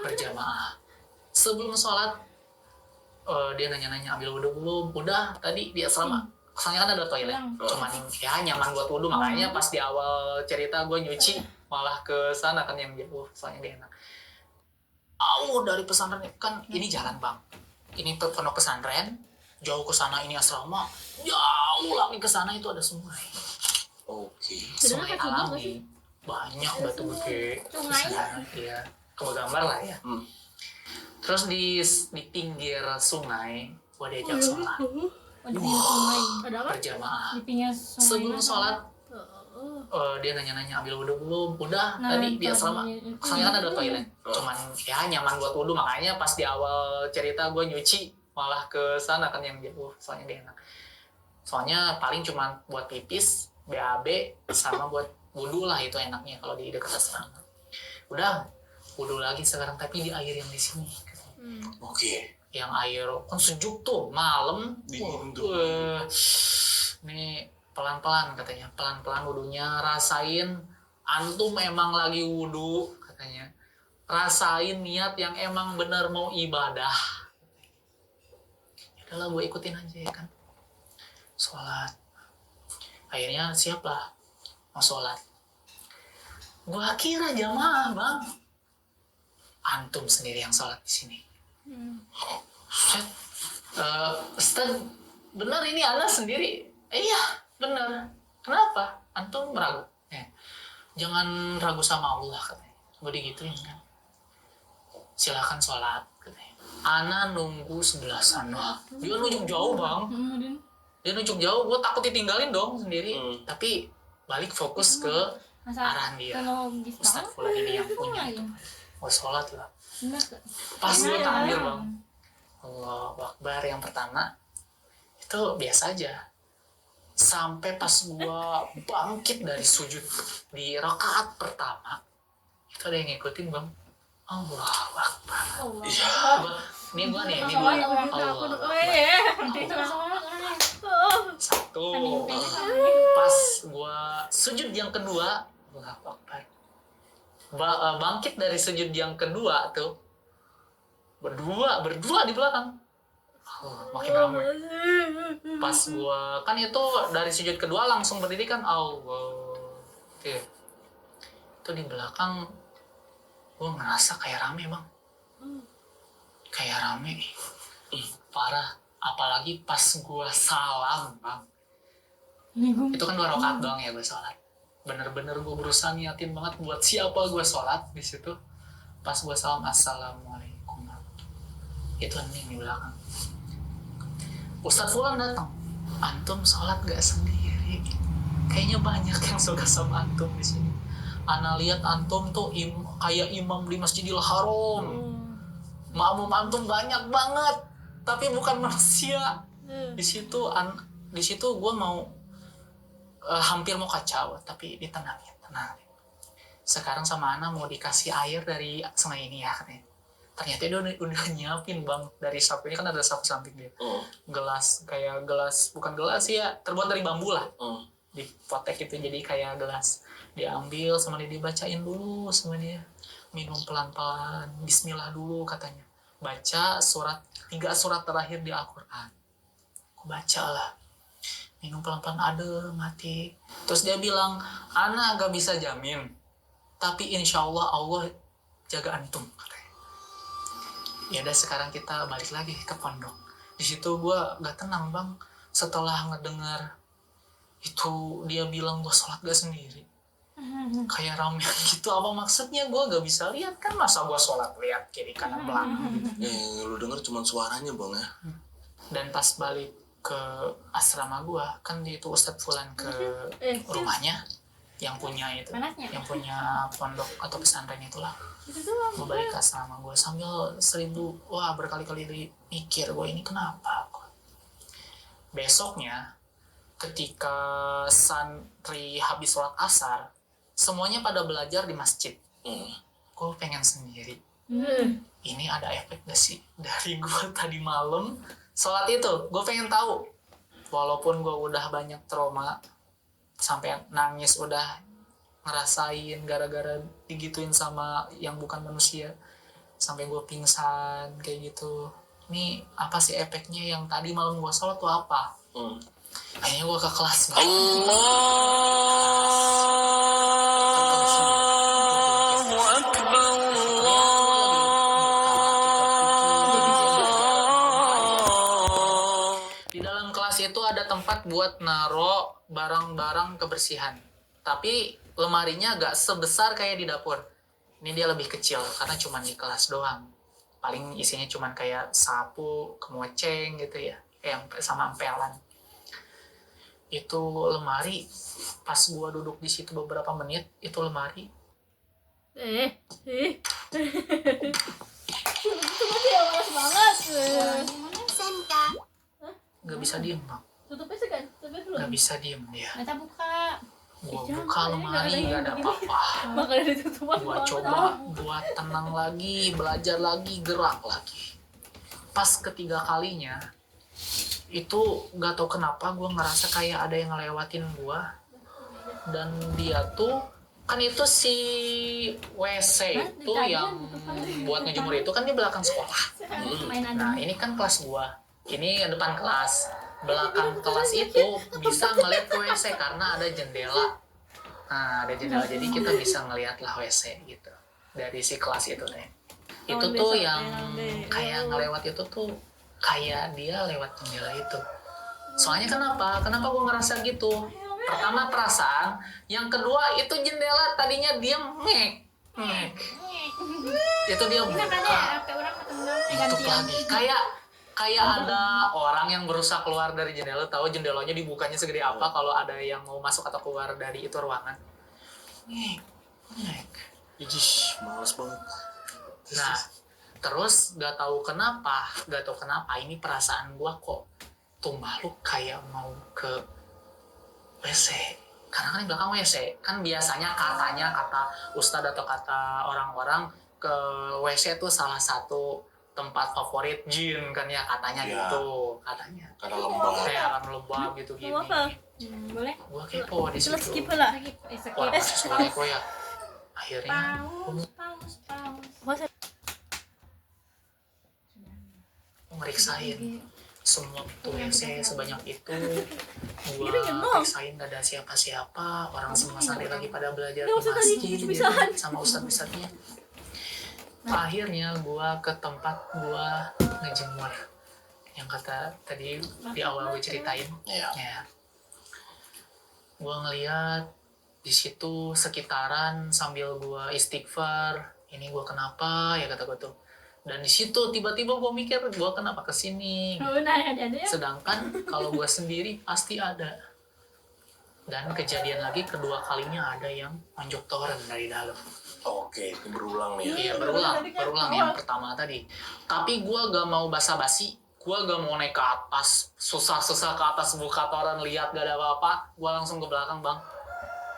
berjamaah. Sebelum sholat, dia nanya-nanya ambil wudhu belum? Udah, tadi di asrama. Soalnya kan ada toilet, cuman ya nyaman buat wudhu. Makanya pas di awal cerita gue nyuci malah ke sana kan yang jauh, soalnya dia enak. Dari pesantren kan ini jalan bang. Ini pondok pesantren, jauh ke sana ini asrama, jauh lagi ke sana itu ada sungai. Oke. Sungai alami. Banyak batu gede ya, kegambar lah ya. Terus di pinggir sungai gua diajak sholat Ada sungai. berjamaah. Di pinggir sungai. Sebelum sholat Dia nanya-nanya ambil wudhu belum, udah Nah, tadi di asrama tadi. soalnya kan ada toilet, cuman ya nyaman buat wudhu, makanya pas di awal cerita gue nyuci malah ke sana kan yang jauh, soalnya gak enak. Soalnya paling cuma buat pipis, BAB, sama buat wudhu lah, itu enaknya kalau di dekat asrama. Udah wudhu lagi sekarang, tapi di air yang di sini. Oke. Yang air kan sejuk tuh, malam. Dingin tuh. Nih pelan-pelan katanya, pelan-pelan wudhunya, rasain antum emang lagi wudhu katanya. Rasain niat yang emang bener mau ibadah. Udahlah gue ikutin aja ya kan. Sholat. Akhirnya siap lah mau sholat. Gue kira jamaah bang. Antum sendiri yang sholat di sini. Set. Ustaz, bener ini anak sendiri. Iya, bener. Kenapa? Antum ragu? Jangan ragu sama Allah katanya. Gue digituin kan. Silakan sholat katanya. Ana nunggu sebelah sana. Dia nunjuk jauh bang. Dia nunjuk jauh, gue takut ditinggalin dong sendiri. Tapi balik fokus ke arahan dia. Ustaz Fulan ini yang punya. Gue sholat lah. Pas gue takbir bang. Allahu Akbar yang pertama. Itu biasa aja. Sampai pas gue bangkit dari sujud di rakaat pertama. Itu ada yang ngikutin bang. Allahu Akbar. Iya. Ini gue Allah. Satu. Pas gue sujud yang kedua, Allahu Akbar. Bangkit dari sujud yang kedua tuh, berdua di belakang. Makin ramai. Pas gue kan itu dari sujud kedua langsung berdiri kan, Allah. Oke. Itu di belakang gue ngerasa kayak rame bang. Kayak rame. Parah. Apalagi pas gue salam bang. Itu kan 2 rakaat doang ya gue sholat. Bener-bener gue berusaha niatin banget buat siapa gue sholat di situ. Pas gue salam assalamualaikum. Itu hening di belakang. Ustadz Fulan datang. Antum sholat gak sendiri? Kayaknya banyak yang suka sama antum di sini. Ana lihat antum tuh kayak imam di Masjidil Haram. Makmum antum banyak banget, tapi bukan manusia. Di situ gue mau hampir mau kacau, tapi ditenangin, tenang. Sekarang sama Ana mau dikasih air dari sungai ini ya katanya. Ternyata dia udah nyiapin bang, dari sapu ini kan ada sapu samping dia. Gelas, kayak gelas, bukan gelas ya, terbuat dari bambu lah. Dipotek itu jadi kayak gelas. Diambil sama dia, dibacain dulu sama dia. Minum pelan-pelan, bismillah dulu katanya. Baca 3 surat terakhir di Al-Quran. Aku baca lah. Minum pelan-pelan, adem, mati. Terus dia bilang, Ana gak bisa jamin, tapi insya Allah jaga antum. Ya udah sekarang kita balik lagi ke pondok. Di situ gue gak tenang bang. Setelah ngedengar itu dia bilang gue sholat gak sendiri. Kayak rame gitu, apa maksudnya gue gak bisa lihat kan, masa gue sholat lihat kiri kanan belakang gitu. Lu denger cuma suaranya bang ya. Dan pas balik ke asrama gue kan itu Ustadz Fulan ke rumahnya yang punya itu, yang punya pondok atau pesantren itulah. Gue balik ke asrama gue sambil berkali-kali mikir gue ini kenapa. Besoknya ketika santri habis sholat asar, semuanya pada belajar di masjid. Gue pengen sendiri. Ini ada efek gak sih dari gue tadi malam sholat itu? Gue pengen tahu. Walaupun gue udah banyak trauma, sampai nangis udah ngerasain gara-gara digituin sama yang bukan manusia, sampai gue pingsan kayak gitu. Ini apa sih efeknya yang tadi malam gue sholat tuh apa? Akhirnya gue ke kelas. Di dalam kelas itu ada tempat buat naro barang-barang kebersihan. Tapi lemarinya gak sebesar kayak di dapur. Ini dia lebih kecil karena cuma di kelas doang. Paling isinya cuma kayak sapu, kemoceng gitu ya. Sama empelan. itu lemari, pas gue duduk di situ beberapa menit, itu lemari Cuma dia malas banget. nggak bisa diem bang, Tutupnya segan, tutupnya dulu. nggak bisa diem dia. Kita buka. Gue buka lemari nggak ada apa-apa. Makanya ditutupan. Gue coba buat tenang lagi, belajar lagi, gerak lagi. Pas ketiga kalinya itu nggak tahu kenapa gue ngerasa kayak ada yang ngelewatin gue, dan dia tuh kan itu si WC itu yang buat ngejemur itu kan di belakang sekolah. Nah ini kan kelas gue, ini depan kelas, belakang kelas itu bisa ngeliat ke WC karena ada jendela. Nah ada jendela, jadi kita bisa ngeliat lah WC gitu dari si kelas itu deh. Itu tuh yang kayak ngelewat itu tuh kayak dia lewat jendela itu. Soalnya kenapa gue ngerasa gitu? Pertama perasaan, yang kedua itu jendela tadinya dia mek. Itu dia buka, tutup lagi. Kayak ada orang yang berusaha keluar dari jendela, tahu jendelanya dibukanya segede apa kalau ada yang mau masuk atau keluar dari itu ruangan. Mek. Ih, males banget. Nah, terus gak tahu kenapa ini perasaan gua kok tuh makhluk kayak mau ke WC. Karena kan di belakang WC, kan biasanya kata ustadz atau kata orang-orang ke WC itu salah satu tempat favorit jin kan ya, katanya gitu, katanya. Karena lembab. Kayak akan lembab gitu gini. Boleh. Gua kepo di situ. Skip lah. Orang mahasiswa kepo ya. Akhirnya Paus. meriksain semua pintu WC sebanyak itu, gua periksain gak ada siapa-siapa, orang semua santri lagi pada belajar di masjid gitu, sama ustadz-ustadznya. Akhirnya gua ke tempat gua ngejemur yang kata tadi di awal gue ceritain. Ya. Gua ngeliat di situ sekitaran sambil gua istighfar, ini gua kenapa ya kata gua tuh. Dan di situ tiba-tiba gue mikir gue kenapa kesini gitu. Sedangkan kalau gue sendiri pasti ada. Dan kejadian lagi kedua kalinya ada yang manjok toren dari dalam. Oke, itu berulang nih. Iya berulang yang pertama tadi. Tapi gue gak mau basa-basi, gue gak mau naik ke atas, susah-susah ke atas buka toren lihat gak ada apa-apa. Gue langsung ke belakang bang.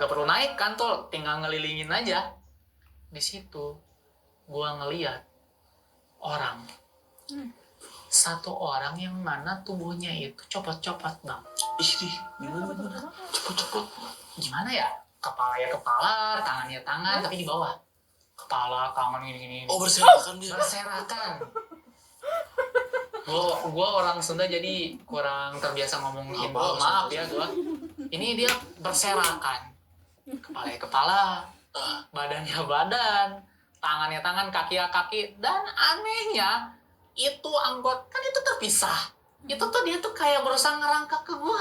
Gak perlu naik kan tuh, tinggal ngelilingin aja. Di situ gue ngeliat orang, satu orang yang mana tubuhnya itu copot-copot bang. Gimana? Copot-copot. Gimana ya? Kepala ya kepala, tangannya tangan, tapi di bawah. Kepala, tangan gini-gini. Oh berserakan dia. Berserakan. Gua orang Sunda jadi kurang terbiasa ngomong Indo. Maaf ya gua. Ini dia berserakan. Kepala ya kepala, badannya badan. Tangannya tangan, kaki ya kaki, dan anehnya itu kan itu terpisah. Itu tuh dia tuh kayak berusaha ngerangkak ke gua.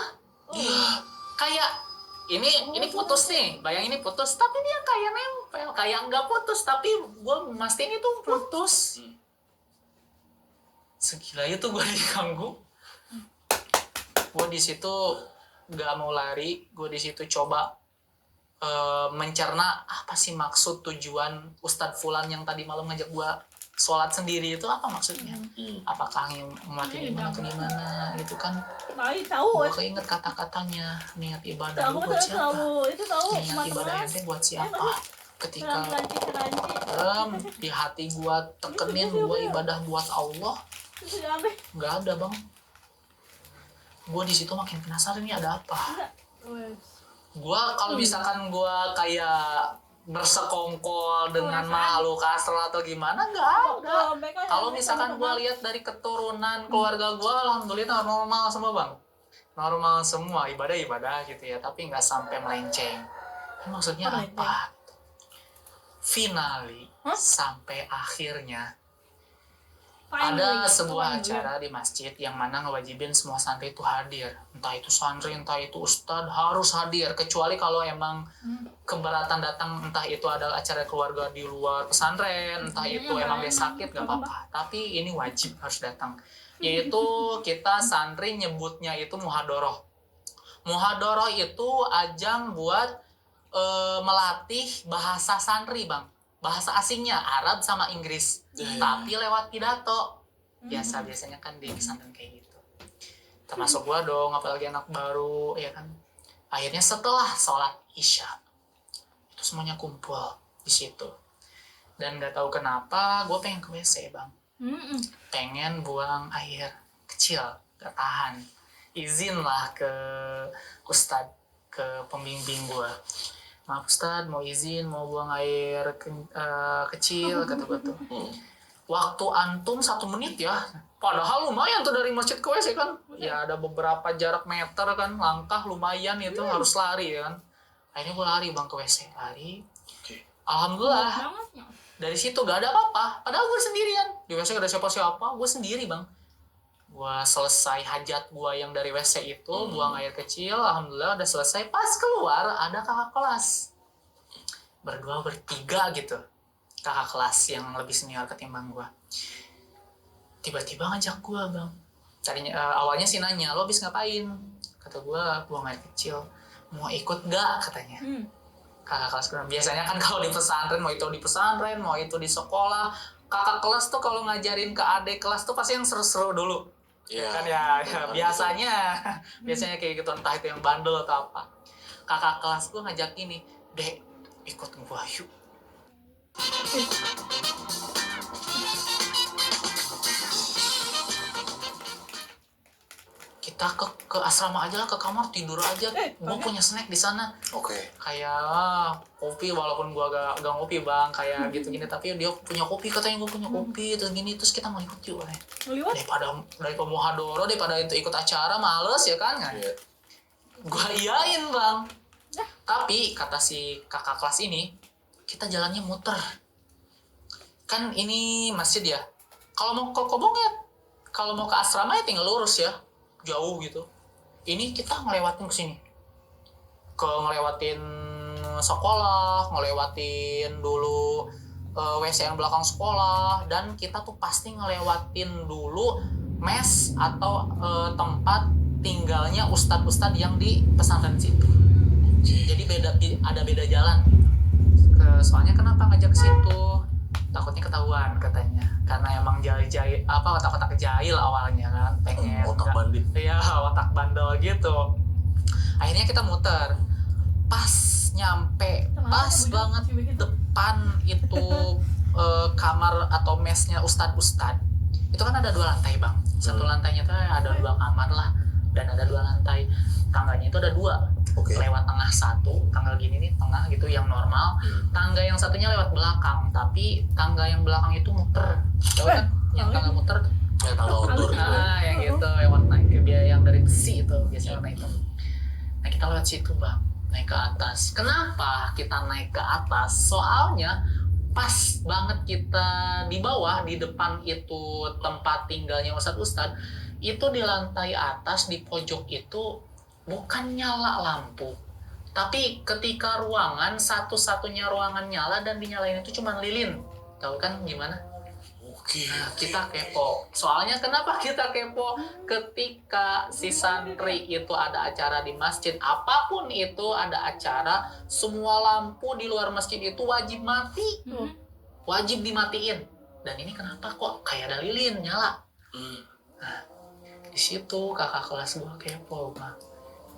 Kayak ini putus nih, bayang ini putus, tapi dia kayak nempel, kayak nggak putus, tapi gua mastiin itu putus. Segila itu gua diganggu. Gua di situ nggak mau lari, gua di situ coba mencerna apa sih maksud tujuan Ustadz Fulan yang tadi malam ngajak gua sholat sendiri itu apa maksudnya? Apakah yang melatih gimana atau gimana gitu kan? Gua keinget kata-katanya, niat ibadah lu buat siapa? Niat ibadah ente buat siapa? Ketika di hati gua tekenin gua ibadah buat Allah, nggak ada bang. Gua di situ makin penasaran nih ada apa. Gua kalau misalkan gua kayak bersekongkol dengan makhluk astral atau gimana nggak ada. Kalau misalkan gua lihat dari keturunan keluarga gua, alhamdulillah normal semua bang, normal semua, ibadah gitu ya, tapi nggak sampai melenceng. Ini maksudnya apa? Finali sampai akhirnya ada sebuah acara di masjid yang mana ngewajibin semua santri itu hadir. Entah itu santri, entah itu ustadz harus hadir. Kecuali kalau emang keberatan datang, entah itu adalah acara keluarga di luar pesantren, entah itu emang dia sakit, gak apa-apa. Tapi ini wajib harus datang. Yaitu kita santri nyebutnya itu muhadoroh. Muhadoroh itu ajang buat melatih bahasa santri bang, bahasa asingnya Arab sama Inggris, tapi lewat pidato. Biasanya kan di pesantren kayak gitu. Termasuk gua dong, apalagi anak baru, ya kan. Akhirnya setelah sholat isya itu semuanya kumpul di situ. Dan nggak tahu kenapa gue pengen ke WC bang, pengen buang air kecil, gak tahan. Izin lah ke ustadz, ke pembimbing gue. Maaf Ustadz, mau izin, mau buang air kecil, kata gue tuh. Waktu antum 1 menit ya, padahal lumayan tuh dari masjid ke WC kan. Ya ada beberapa jarak meter kan, langkah lumayan itu harus lari ya kan. Akhirnya gue lari bang ke WC, lari. Alhamdulillah, dari situ gak ada apa-apa, padahal gue sendirian. Di WC gak ada siapa-siapa, gue sendiri bang. Gue selesai hajat gue yang dari WC itu, buang air kecil, alhamdulillah udah selesai. Pas keluar ada kakak kelas, berdua bertiga gitu, kakak kelas yang lebih senior ketimbang gue. Tiba-tiba ngajak gue bang. Tadinya awalnya sih nanya, lo habis ngapain? Kata gue, buang air kecil. Mau ikut gak? Katanya. Kakak kelas gue. Biasanya kan kalau di pesantren, mau itu di pesantren, mau itu di sekolah, kakak kelas tuh kalau ngajarin ke adik kelas tuh pasti yang seru-seru dulu. Kan ya biasanya kayak gitu, entah itu yang bandel atau apa. Kakak kelas gue ngajak ini, Dek, ikut gua yuk. Kita ke asrama aja lah, ke kamar tidur aja. Gua punya snack di sana. Kayak kopi, walaupun gua gak ngopi bang, kayak gitu-gini, tapi dia punya kopi, katanya gua punya kopi, terus gini, terus kita mau ikut yuk. Daripada muhadoroh, daripada itu ikut acara, males ya kan? Gua iyain bang. Tapi kata si kakak kelas ini, kita jalannya muter. Kan ini masjid ya. Kalau mau ke Kobonget, kalau mau ke asrama ya tinggal lurus ya, jauh gitu. Ini kita ngelewatin ke sini, ngelewatin sekolah, ngelewatin dulu WC yang belakang sekolah, dan kita tuh pasti ngelewatin dulu mes atau tempat tinggalnya ustadz-ustadz yang di pesantren situ. Jadi ada beda jalan. Soalnya kenapa ngajak ke situ? Takutnya ketahuan katanya, karena emang otak-otak jahil awalnya kan, pengen otak bandit. Iya, otak bandel gitu. Akhirnya kita muter, pas nyampe pas banget depan itu kamar atau mesnya ustadz. Itu kan ada 2 lantai bang, satu lantainya tuh ada 2 kamar lah, dan ada 2 lantai. Tangganya itu ada 2. Lewat tengah satu, tangga gini nih, tengah gitu yang normal. Tangga yang satunya lewat belakang, tapi tangga yang belakang itu muter. Tahu kan? Yang tangga muter tuh. Ya tangga outdoor gitu. Yang gitu, yang warna yang dari besi itu, biasanya warna itu. Nah kita lewat situ bang, naik ke atas. Kenapa kita naik ke atas? Soalnya pas banget kita di bawah, di depan itu tempat tinggalnya ustadz, itu di lantai atas, di pojok itu bukan nyala lampu, tapi ketika ruangan, satu-satunya ruangan nyala dan dinyalain itu cuma lilin. Tahu kan gimana? Nah, kita kepo. Soalnya kenapa kita kepo? Ketika si santri itu ada acara di masjid, apapun itu ada acara, semua lampu di luar masjid itu wajib mati. Wajib dimatiin. Dan ini kenapa kok kayak ada lilin nyala? Nah, di situ kakak kelas gua kepo, Bang.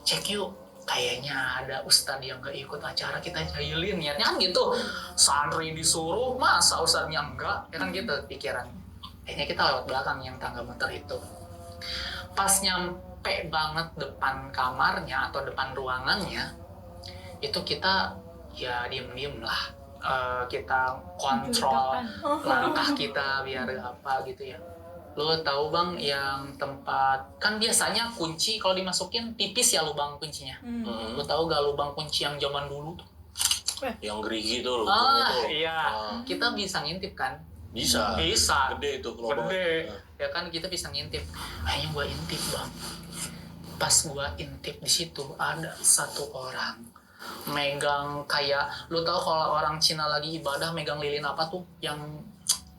Cek yuk, kayaknya ada ustadz yang gak ikut acara, kita jahilin. Niatnya kan gitu, santri disuruh, masa ustadznya enggak? Ya kan gitu pikiran. Akhirnya kita lewat belakang yang tangga muter itu. Pas nyampe banget depan kamarnya atau depan ruangannya, itu kita ya diem-diem lah. Kita kontrol langkah kita biar apa gitu ya. Lo tahu bang yang tempat, kan biasanya kunci kalau dimasukin tipis ya lubang kuncinya. Lo tahu gak lubang kunci yang zaman dulu tuh? Yang gerigi tuh. Iya. Kita bisa ngintip kan? Bisa. Gede itu lubang. Gede. Ya kan kita bisa ngintip. Akhirnya gua intip bang. Pas gua intip di situ ada 1 orang megang kayak, lo tahu kalau orang Cina lagi ibadah megang lilin apa tuh? Yang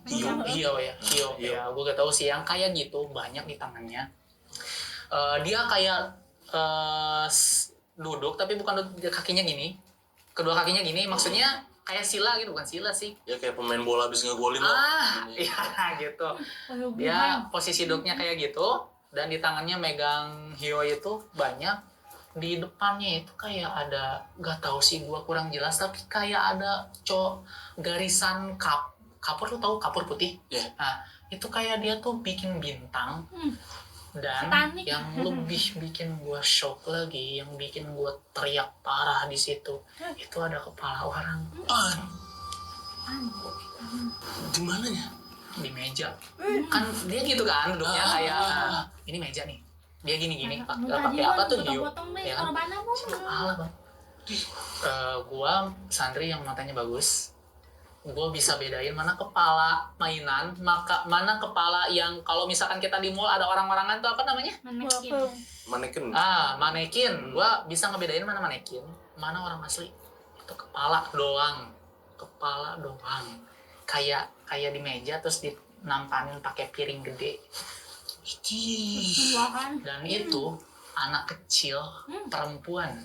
Hio, gue gak tahu sih, yang kayak gitu banyak di tangannya. Dia kayak duduk tapi bukan duduk kakinya gini, kedua kakinya gini, maksudnya kayak sila gitu, bukan sila sih. Ya kayak pemain bola abis ngegolin lah. Iya gitu. Dia posisi duduknya kayak gitu, dan di tangannya megang hio itu banyak. Di depannya itu kayak ada, gak tahu sih gua kurang jelas, tapi kayak ada garisan kapur, lu tahu kapur putih? Iya. Nah, itu kayak dia tuh bikin bintang. Dan Titanic. yang lebih bikin gua shock lagi, yang bikin gua teriak parah di situ, itu ada kepala orang Di mananya? di meja. Kan dia gitu kan duduknya kayak ini meja nih. Dia gini-gini, pakai apa tuh hiu? Ya kan? Alah bang. Gua santri yang matanya bagus. Gua bisa bedain mana kepala mainan, mana kepala yang kalau misalkan kita di mall ada orang-orangan tuh apa namanya? Manekin. Manekin. Gua bisa ngebedain mana manekin, mana orang asli. Itu kepala doang. Kayak di meja terus dinampanin pakai piring gede. Dan itu anak kecil perempuan.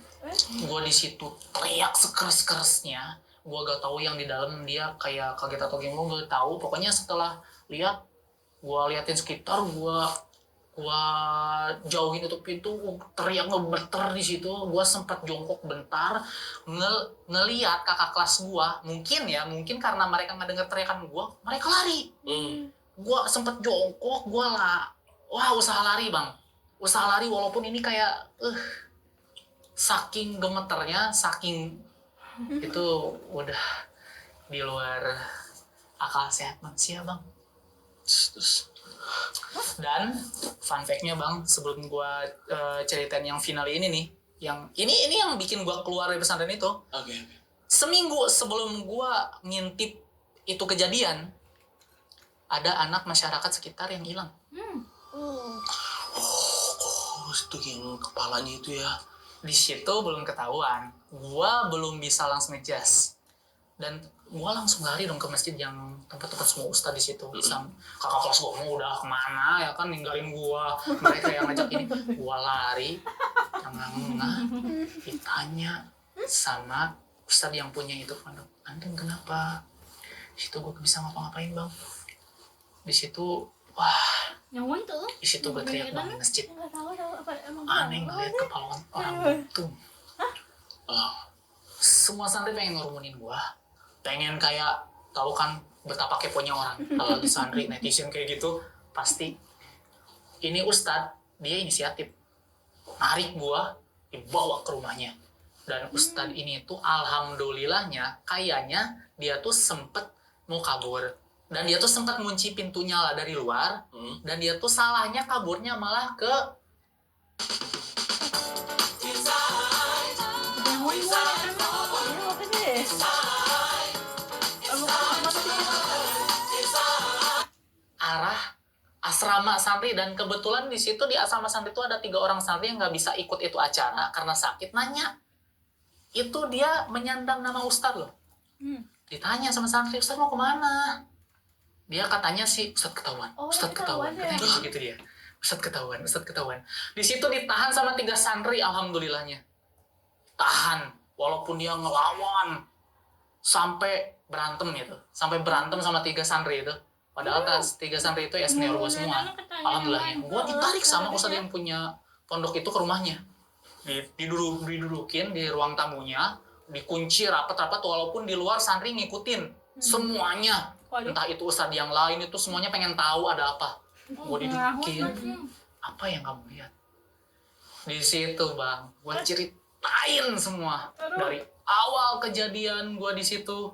Gue di situ teriak sekeras-kerasnya. Gue gak tahu yang di dalam dia kayak kaget atau gimana, gue gak tahu. Pokoknya setelah lihat, gue liatin sekitar, gue jauhin tutup pintu, teriak ngebeter di situ. Gue sempat jongkok bentar, ngeliat kakak kelas gue. Mungkin karena mereka nggak dengar teriakan gue, mereka lari. Gue sempet jongkok, usaha lari bang. Usaha lari walaupun ini kayak saking gemeternya, saking itu udah di luar akal sehat manusia bang. Dan fun fact-nya bang, sebelum gue ceritain yang final ini nih, yang bikin gue keluar dari pesantren itu. Oke. Seminggu sebelum gue ngintip itu kejadian, ada anak masyarakat sekitar yang hilang. Itu yang kepalanya itu ya. Di situ belum ketahuan. Gua belum bisa langsung ngejudge. Dan gua langsung lari dong ke masjid yang tempat-tempat semua ustadz di situ. Kakak kelas gua udah kemana ya kan, ninggalin gua. Mereka yang ngajak ini. Gua lari, tengah-tengah, ditanya sama ustadz yang punya itu pondok. Antum kenapa? Di situ gua bisa ngapa-ngapain bang. Di situ, di situ gue teriak bang di masjid. Aneh ngeliat kepala orang buntung. Semua santri pengen ngerumunin gue, pengen kayak tahu kan betapa keponya orang. Kalau di santri netizen kayak gitu, pasti ini ustadz dia inisiatif narik gue dibawa ke rumahnya. Dan ustadz ini tuh alhamdulillahnya kayaknya dia tuh sempet mau kabur. Dan dia tuh sempat ngunci pintunya lah dari luar. Dan dia tuh salahnya kaburnya malah ke arah asrama santri. Dan kebetulan di situ di asrama santri itu ada 3 orang santri yang nggak bisa ikut itu acara karena sakit. Nanya, itu dia menyandang nama ustadz loh. Ditanya sama santri, ustadz mau kemana? Dia katanya sih Ustadz ketahuan, katanya gitu dia. Ustadz ketahuan. Di situ ditahan sama 3 santri, alhamdulillahnya. Tahan, walaupun dia ngelawan sampai berantem sama 3 santri itu. Padahal 3 santri itu ya senior gue semua. Alhamdulillahnya, gue ditarik sama ustadz yang punya pondok itu ke rumahnya. Didudukin di ruang tamunya, dikunci rapat-rapat walaupun di luar santri ngikutin semuanya. Entah itu ustadz yang lain itu semuanya pengen tahu ada apa. Gue didudukin. Apa yang kamu lihat? Di situ bang, gue ceritain semua dari awal kejadian gue di situ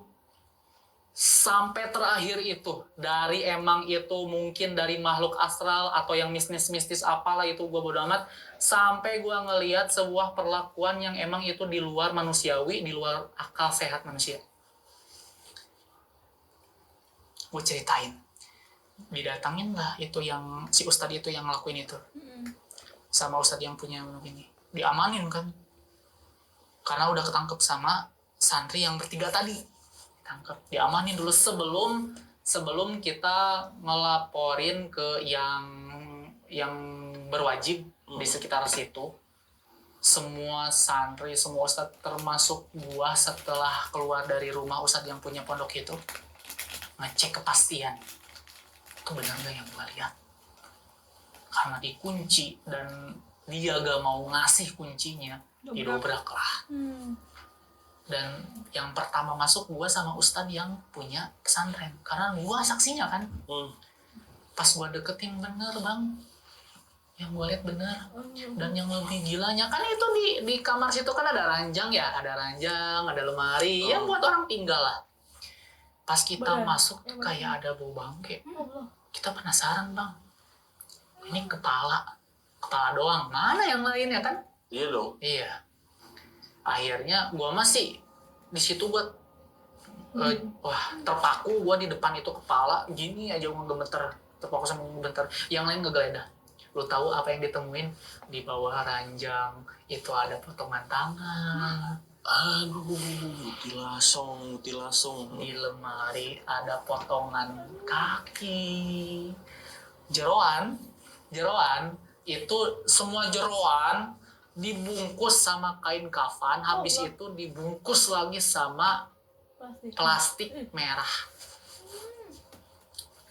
sampai terakhir itu. Dari emang itu mungkin dari makhluk astral atau yang mistis apalah itu gue bodo amat. Sampai gue ngelihat sebuah perlakuan yang emang itu di luar manusiawi, di luar akal sehat manusia. Gue ceritain, didatangin lah itu yang si ustadz itu yang ngelakuin itu sama ustadz yang punya begini, diamanin kan karena udah ketangkep sama santri yang bertiga tadi. Tangkep, diamanin dulu sebelum kita ngelaporin ke yang berwajib di sekitar situ. semua santri, semua ustadz termasuk gua setelah keluar dari rumah ustadz yang punya pondok itu ngecek kepastian itu benar nggak yang gua lihat, karena dikunci dan dia gak mau ngasih kuncinya, didobrak lah. Dan yang pertama masuk gua sama ustadz yang punya pesantren, karena gua saksinya kan. Pas gua deketin bener bang, yang gue lihat bener. Dan yang lebih gilanya kan itu di kamar situ kan ada ranjang ya, ada lemari ya buat orang tinggal lah. Pas kita masuk tuh kayak ada bau bangke. Kita penasaran bang, ini kepala doang, mana yang lainnya kan? Iya dong. Iya. Akhirnya gue masih di situ buat terpaku gue di depan itu kepala gini aja, gue gemeter, terpaku sama gemeter. Yang lain ngegeledah. Lu tahu apa yang ditemuin di bawah ranjang? Itu ada potongan tangan. Aduh, mutilasong. Di lemari ada potongan kaki. Jeroan itu semua jeroan dibungkus sama kain kafan, habis itu dibungkus lagi sama plastik merah.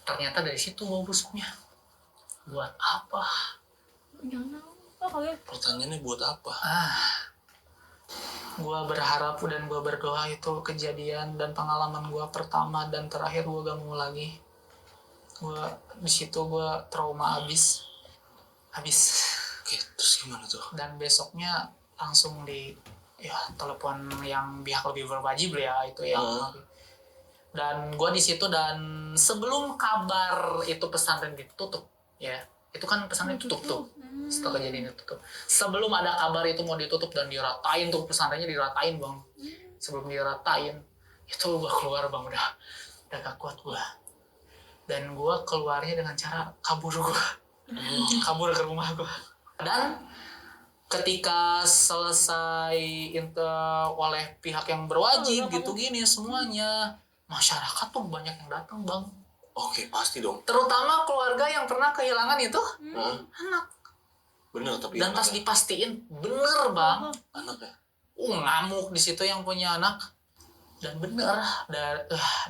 Ternyata dari situ bau busuknya. Buat apa? Pertanyaannya buat apa? Gua berharap dan gua berdoa itu kejadian dan pengalaman gua pertama dan terakhir, gua gak mau lagi. Gua di situ gua trauma abis. Oke, terus gimana tuh? Dan besoknya langsung telepon yang pihak lebih berwajib ya, itu yang dan gua di situ. Dan sebelum kabar itu pesantren ditutup ya, itu kan pesantren tutup tuh setelah kejadian itu tutup. Sebelum ada kabar itu mau ditutup dan diratain tuh pesantrennya, diratain bang. Sebelum diratain itu gua keluar bang, udah gak kuat gua. Dan gua keluarnya dengan cara kabur ke rumah gua. Dan ketika selesai oleh pihak yang berwajib gitu gini semuanya, masyarakat tuh banyak yang datang bang. Oke, pasti dong. Terutama keluarga yang pernah kehilangan itu anak. Bener tapi. Dan pas dipastiin bener bang, anaknya. Ngamuk di situ yang punya anak. Dan bener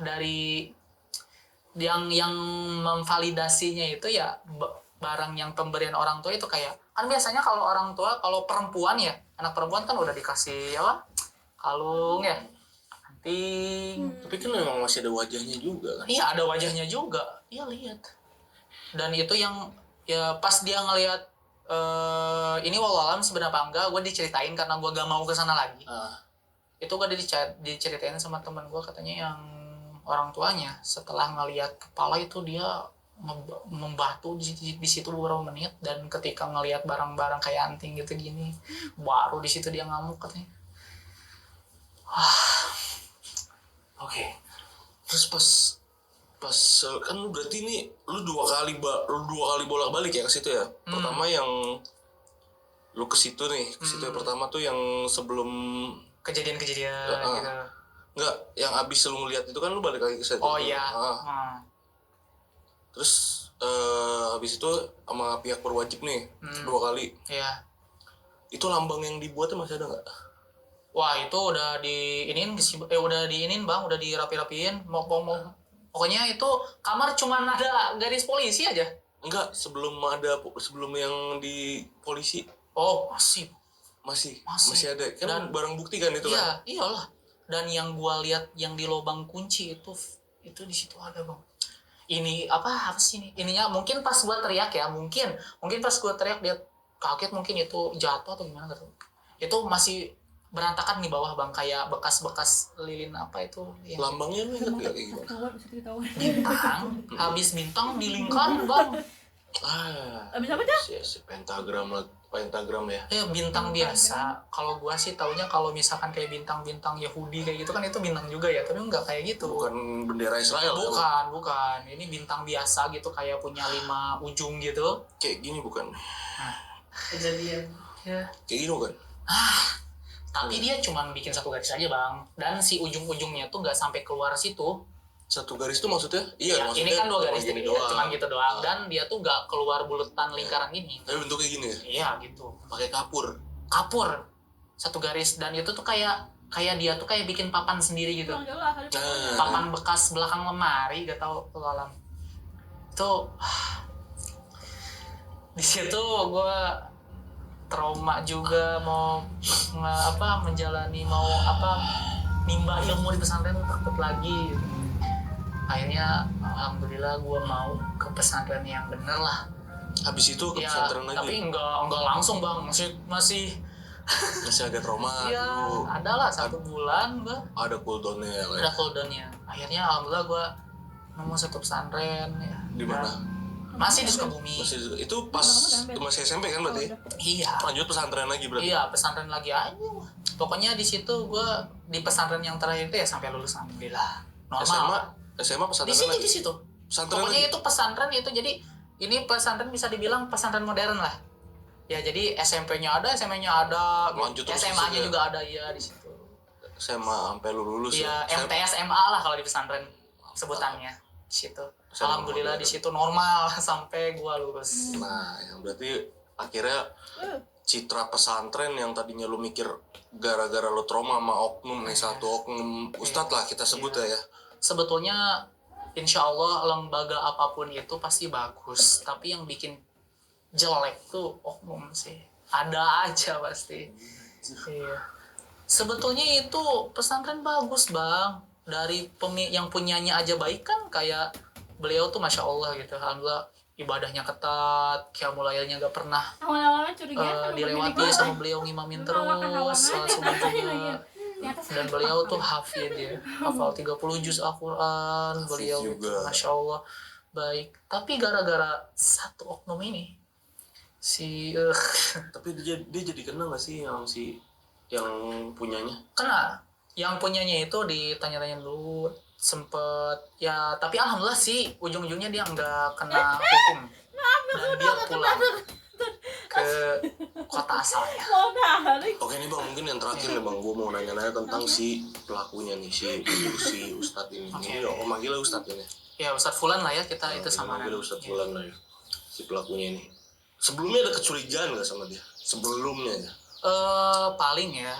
dari yang memvalidasinya itu ya barang yang pemberian orang tua itu kayak kan biasanya kalau orang tua, kalau perempuan ya, anak perempuan kan udah dikasih kalung ya. Tapi kan memang masih ada wajahnya juga kan? Iya, ada wajahnya juga. Iya, lihat. Dan itu yang ya pas dia ngelihat ini wallahualam sebenarnya apa enggak, gue diceritain karena gue gak mau kesana lagi. Itu gue diceritain sama teman gue, katanya yang orang tuanya setelah ngelihat kepala itu dia membatu di situ beberapa menit, dan ketika ngelihat barang-barang kayak anting gitu gini, baru di situ dia ngamuk katanya. Oke. Terus pas kan lu berarti ini lu dua kali bolak-balik ya ke situ ya. Pertama yang lu ke situ nih, yang pertama tuh yang sebelum kejadian-kejadian gitu. Enggak, yang abis lu ngeliat itu kan lu balik lagi ke situ. Oh iya. Terus habis itu sama pihak berwajib nih 2 kali. Iya. Itu lambang yang dibuatnya masih ada nggak? Wah, itu udah diinin bang, udah dirapi-rapiin. Pokoknya itu kamar cuman ada garis polisi aja. Enggak, sebelum yang di polisi. Oh, masih ada. Kan dan, barang bukti kan itu kan? Iyalah. Dan yang gua lihat yang di lubang kunci itu di situ ada bang. Ini apa sih ini? Ininya mungkin pas gua teriak ya, mungkin pas gua teriak dia kaget, mungkin itu jatuh atau gimana gitu. Itu masih berantakan di bawah bang, kayak bekas-bekas lilin apa itu yang lambangnya lu inget gak kayak gimana? Bintang, habis bintang dilingkan bang. Habis apa dah? Si pentagram ya. Ya bintang biasa. Kalau gua sih taunya kalau misalkan kayak bintang-bintang Yahudi kayak gitu kan itu bintang juga ya, tapi enggak kayak gitu. Bukan bendera Israel. Bukan. Ini bintang biasa gitu, kayak punya 5 ujung gitu. Kayak gini bukan? Kejadian. Ya. Kayak gini bukan? Tapi dia cuma bikin 1 garis aja bang, dan si ujung-ujungnya tuh nggak sampai keluar situ. 1 garis itu maksudnya? Iya, maksudnya. Ini kan 2 garis, jadi cuma gitu doang. Dan dia tuh nggak keluar buletan lingkaran gini. Tapi bentuknya gini ya? Iya gitu. Pakai kapur. kapur satu garis, dan itu tuh kayak dia tuh kayak bikin papan sendiri gitu. Papan bekas belakang lemari, gak tau lu alam. Itu di situ gue trauma juga, mau menjalani, mau nimba ilmu di pesantren, takut lagi. Akhirnya alhamdulillah gue mau ke pesantren yang bener lah. Habis itu ke Ya, pesantren lagi? tapi enggak langsung bang, masih agak trauma ya, dulu. ada lah 1 bulan gua. Ada cooldownnya ya? Ada cooldownnya. Akhirnya alhamdulillah gua nemu satu pesantren ya. Di mana? Masih di Sukabumi. Itu pas masih SMP kan berarti? Iya. Lanjut pesantren lagi berarti? Iya, pesantren lagi aja. Pokoknya di situ gua di pesantren yang terakhir itu ya sampai lulus alhamdulillah. Normal. SMA pesantren Di lagi? situ. Pesantren Pokoknya lagi? itu pesantren itu, jadi ini pesantren bisa dibilang pesantren modern lah. Ya jadi SMP-nya ada, SMA-nya ada, SMA-nya juga ada ya di situ. SMA sampai lu lulus ya? ya? MTS MA lah kalau di pesantren sebutannya di situ. Alhamdulillah di situ normal sampai gua lulus. Nah, yang berarti akhirnya citra pesantren yang tadinya lu mikir gara-gara lu trauma sama oknum nih, satu oknum ustadz lah kita sebut ya. Sebetulnya insya Allah lembaga apapun itu pasti bagus, tapi yang bikin jelek tuh oknum sih. Ada aja pasti. Iya. Sebetulnya itu pesantren bagus bang. Dari yang punyanya aja baik kan, kayak beliau tuh masya Allah gitu. Alhamdulillah ibadahnya ketat, qiyamulailnya gak pernah dilewati sama beliau, ngimamin terus, sholat subuh juga. Dan beliau tuh hafid ya, hafal 30 juz Al-Quran, beliau juga masya Allah baik. Tapi gara-gara satu oknum ini tapi dia jadi kena nggak sih yang punyanya? Kena. Yang punyanya itu ditanya-tanya dulu, sempet ya, tapi alhamdulillah sih ujung-ujungnya dia nggak kena hukum dan dia pulang ke kota asalnya. Oke nih bang, mungkin yang terakhir nih bang, gue mau nanya-nanya tentang si pelakunya nih, si Ustadz ini. Okay. Ini manggilnya Ustadz ini. Ya Ustadz Fulan lah ya, kita itu sama. Manggilnya Ustadz Fulan lah ya, si pelakunya ini. Sebelumnya ada kecurigaan nggak sama dia? Sebelumnya ya? Paling ya.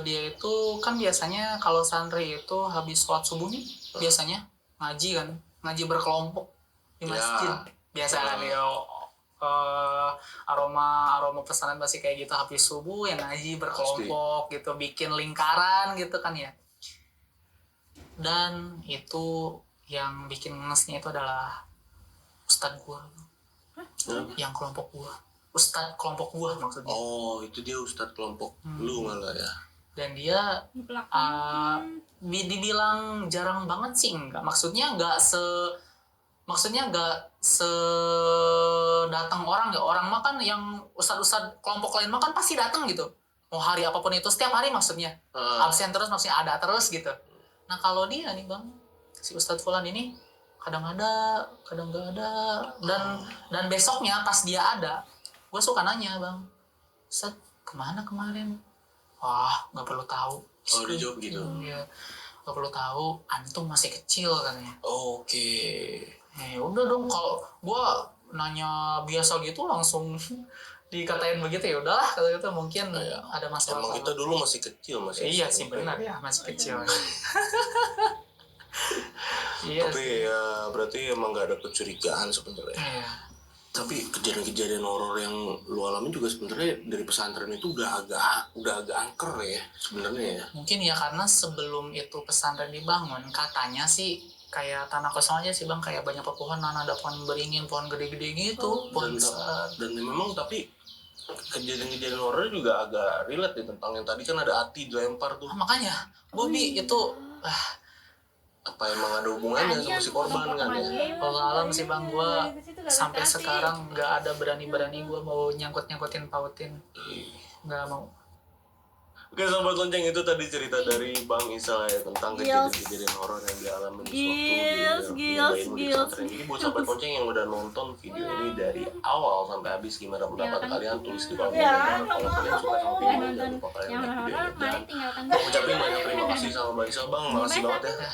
Dia itu kan biasanya kalau santri itu habis sholat subuh nih, biasanya ngaji berkelompok di masjid. Biasa kan dia aroma pesantren pasti kayak gitu, habis subuh yang ngaji berkelompok gitu, bikin lingkaran gitu kan ya. Dan itu yang bikin ngesnya itu adalah ustadz gua. Yang kelompok gua, ustadz kelompok gua maksudnya. Oh, itu dia ustadz kelompok lu malah ya. Dan dia dibilang jarang banget sih enggak. Maksudnya enggak datang orang ya. Orang mah kan yang ustadz kelompok lain mah kan pasti datang gitu. Mau hari apapun itu, setiap hari maksudnya. Absen terus maksudnya ada terus gitu. Nah, kalau dia nih Bang, si Ustadz Fulan ini kadang ada, kadang nggak ada, dan besoknya pas dia ada, gue suka nanya Bang, Ustadz kemana kemarin? Wah, nggak perlu tahu. Oh, dia jawab gitu. Iya, nggak perlu tahu. Antum masih kecil katanya. Oke. Udah dong, kalau gue nanya biasa gitu langsung dikatain begitu, ya udahlah kata gitu, mungkin ada masalah. Emang kita dulu masih kecil, masih. Iya sih benar ya, masih kecil. Iya. Tapi ya berarti emang nggak ada kecurigaan sebenarnya. Iya. Tapi kejadian-kejadian horor yang lu alamin juga sebenarnya dari pesantren itu udah agak angker ya sebenarnya ya. Mungkin ya karena sebelum itu pesantren dibangun, katanya sih kayak tanah kosong aja sih Bang, kayak banyak pepohonan, ada pohon beringin, pohon gede-gede gitu, pohon besar. Dan memang tapi kejadian-kejadian horor juga agak relate ya, tentang yang tadi kan ada Ati dilempar tuh. Makanya, Bobby itu apa emang ada hubungannya sama si korban kan ya? Kalau alam sih Bang, gue sampai sekarang nggak ada berani-berani gue mau nyangkut-nyangkutin pautin, nggak mau. Oke, Sobat Lonceng, itu tadi cerita dari Bang Isal ya tentang kejadian-kejadian horor yang dialami di pesantren. Jadi buat Sobat Lonceng yang udah nonton video ini dari awal sampai habis, gimana pendapat kalian? Tulis di kolom komentar. Kalau kalian suka sama video ini, jangan lupa kalian like video dan ucapin banyak terima kasih sama Bang Isal. Bang, makasih banget ya.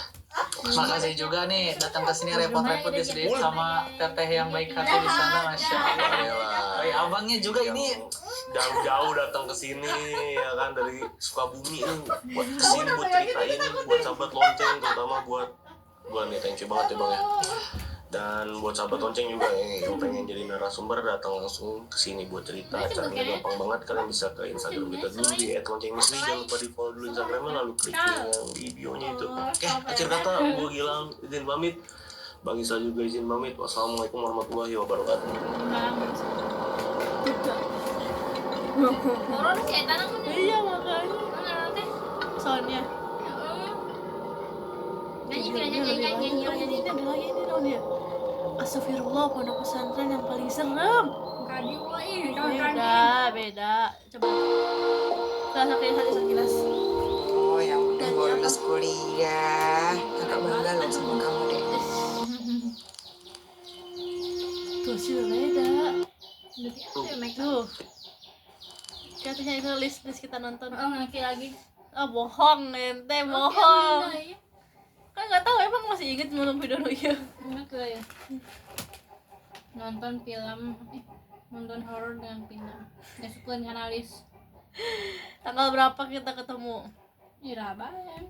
Makasih juga nih datang ke sini repot-repot di sini sama teteh yang baik hati di sana, masya Allah. Abangnya juga ini jauh-jauh datang ke sini ya kan dari Sukabumi nih buat kesini buat ceritain buat sahabat lonceng terutama buat nih thank you banget ya bang ya. Dan buat sahabat lonceng juga yang pengen jadi narasumber datang langsung ke sini buat cerita. Caranya gampang banget, kalian bisa ke Instagram kita dulu di @loncengmisri. Jangan lupa di follow dulu Instagramnya lalu klik link yang di bio-nya itu. Oke, akhir kata gue Gilang izin pamit. Bang Isa juga izin pamit. Wassalamualaikum warahmatullahi wabarakatuh. Orang sih tanah kan. Iya makanya. Mana nanti? Soalnya. Nyanyi dong dia. Astagfirullah, pondok pesantren yang paling serem. Beda. Coba. Kita sekilas. Oh yang udah lulus kuliah. Kakak bangga loh sama kamu deh. Tuh sih beda. Tuh. Katanya itu list kita nonton. Oh nanti lagi. Bohong ente, bohong. Kan nggak tahu emang masih inget nonton video ya. Enak ya. Nonton film, nonton horor dengan Pina. Ya suka analis. Tanggal berapa kita ketemu? Irahabayan.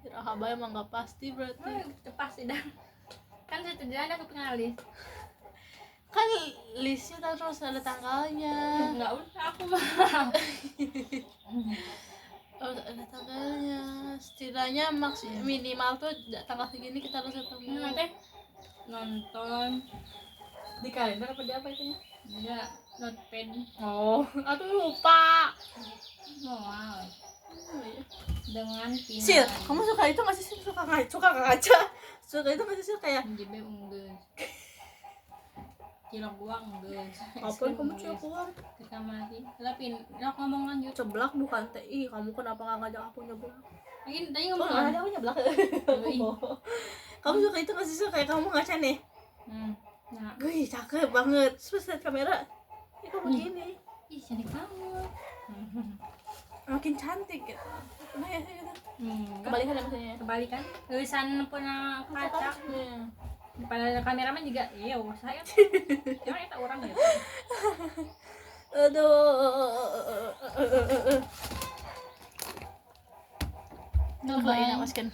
Irahabayan emang nggak pasti berarti. Pasti dah. Kan setidaknya aku penalis. Kan listnya terus ada tanggalnya. Nggak usah aku mah. Oh, ada tanggalnya. Setidaknya minimal tuh tanggal segini kita harus ketemu. Nanti nonton di kalender apa di apa itunya? Enggak, notepad. Oh, aduh lupa. Wow. Dengan Pina. Sil, kamu suka itu nggak sih? Suka ngaca? Suka itu nggak sih kayak? Jibe enggak. Cilok gua enggak. Apa yang kamu cilok gua? Kita mati. Tapi nak ngomong lanjut. Ceblak bukan TI. Kamu kenapa nggak ngajak aku nyeblak? Tadi ngomong ada aku nyeblak. Kamu suka itu nggak sih? Kayak kamu ngaca nih. Nah, wih cakep banget. Terus lihat kamera. Ini kamu gini. Ih cantik banget. Makin cantik gitu. Nah ya gitu. Kebalikan ya maksudnya. Kebalikan. Tulisan punya kaca. Pada kameramen juga, iya saya emang itu orang ya. Aduh. Coba ini maskan.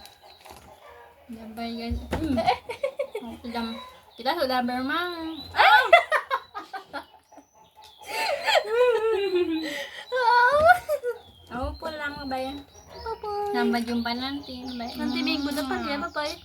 Kita sudah bermain. Aku pulang bayang. Sampai jumpa nanti. Nanti minggu depan ya, Bapak.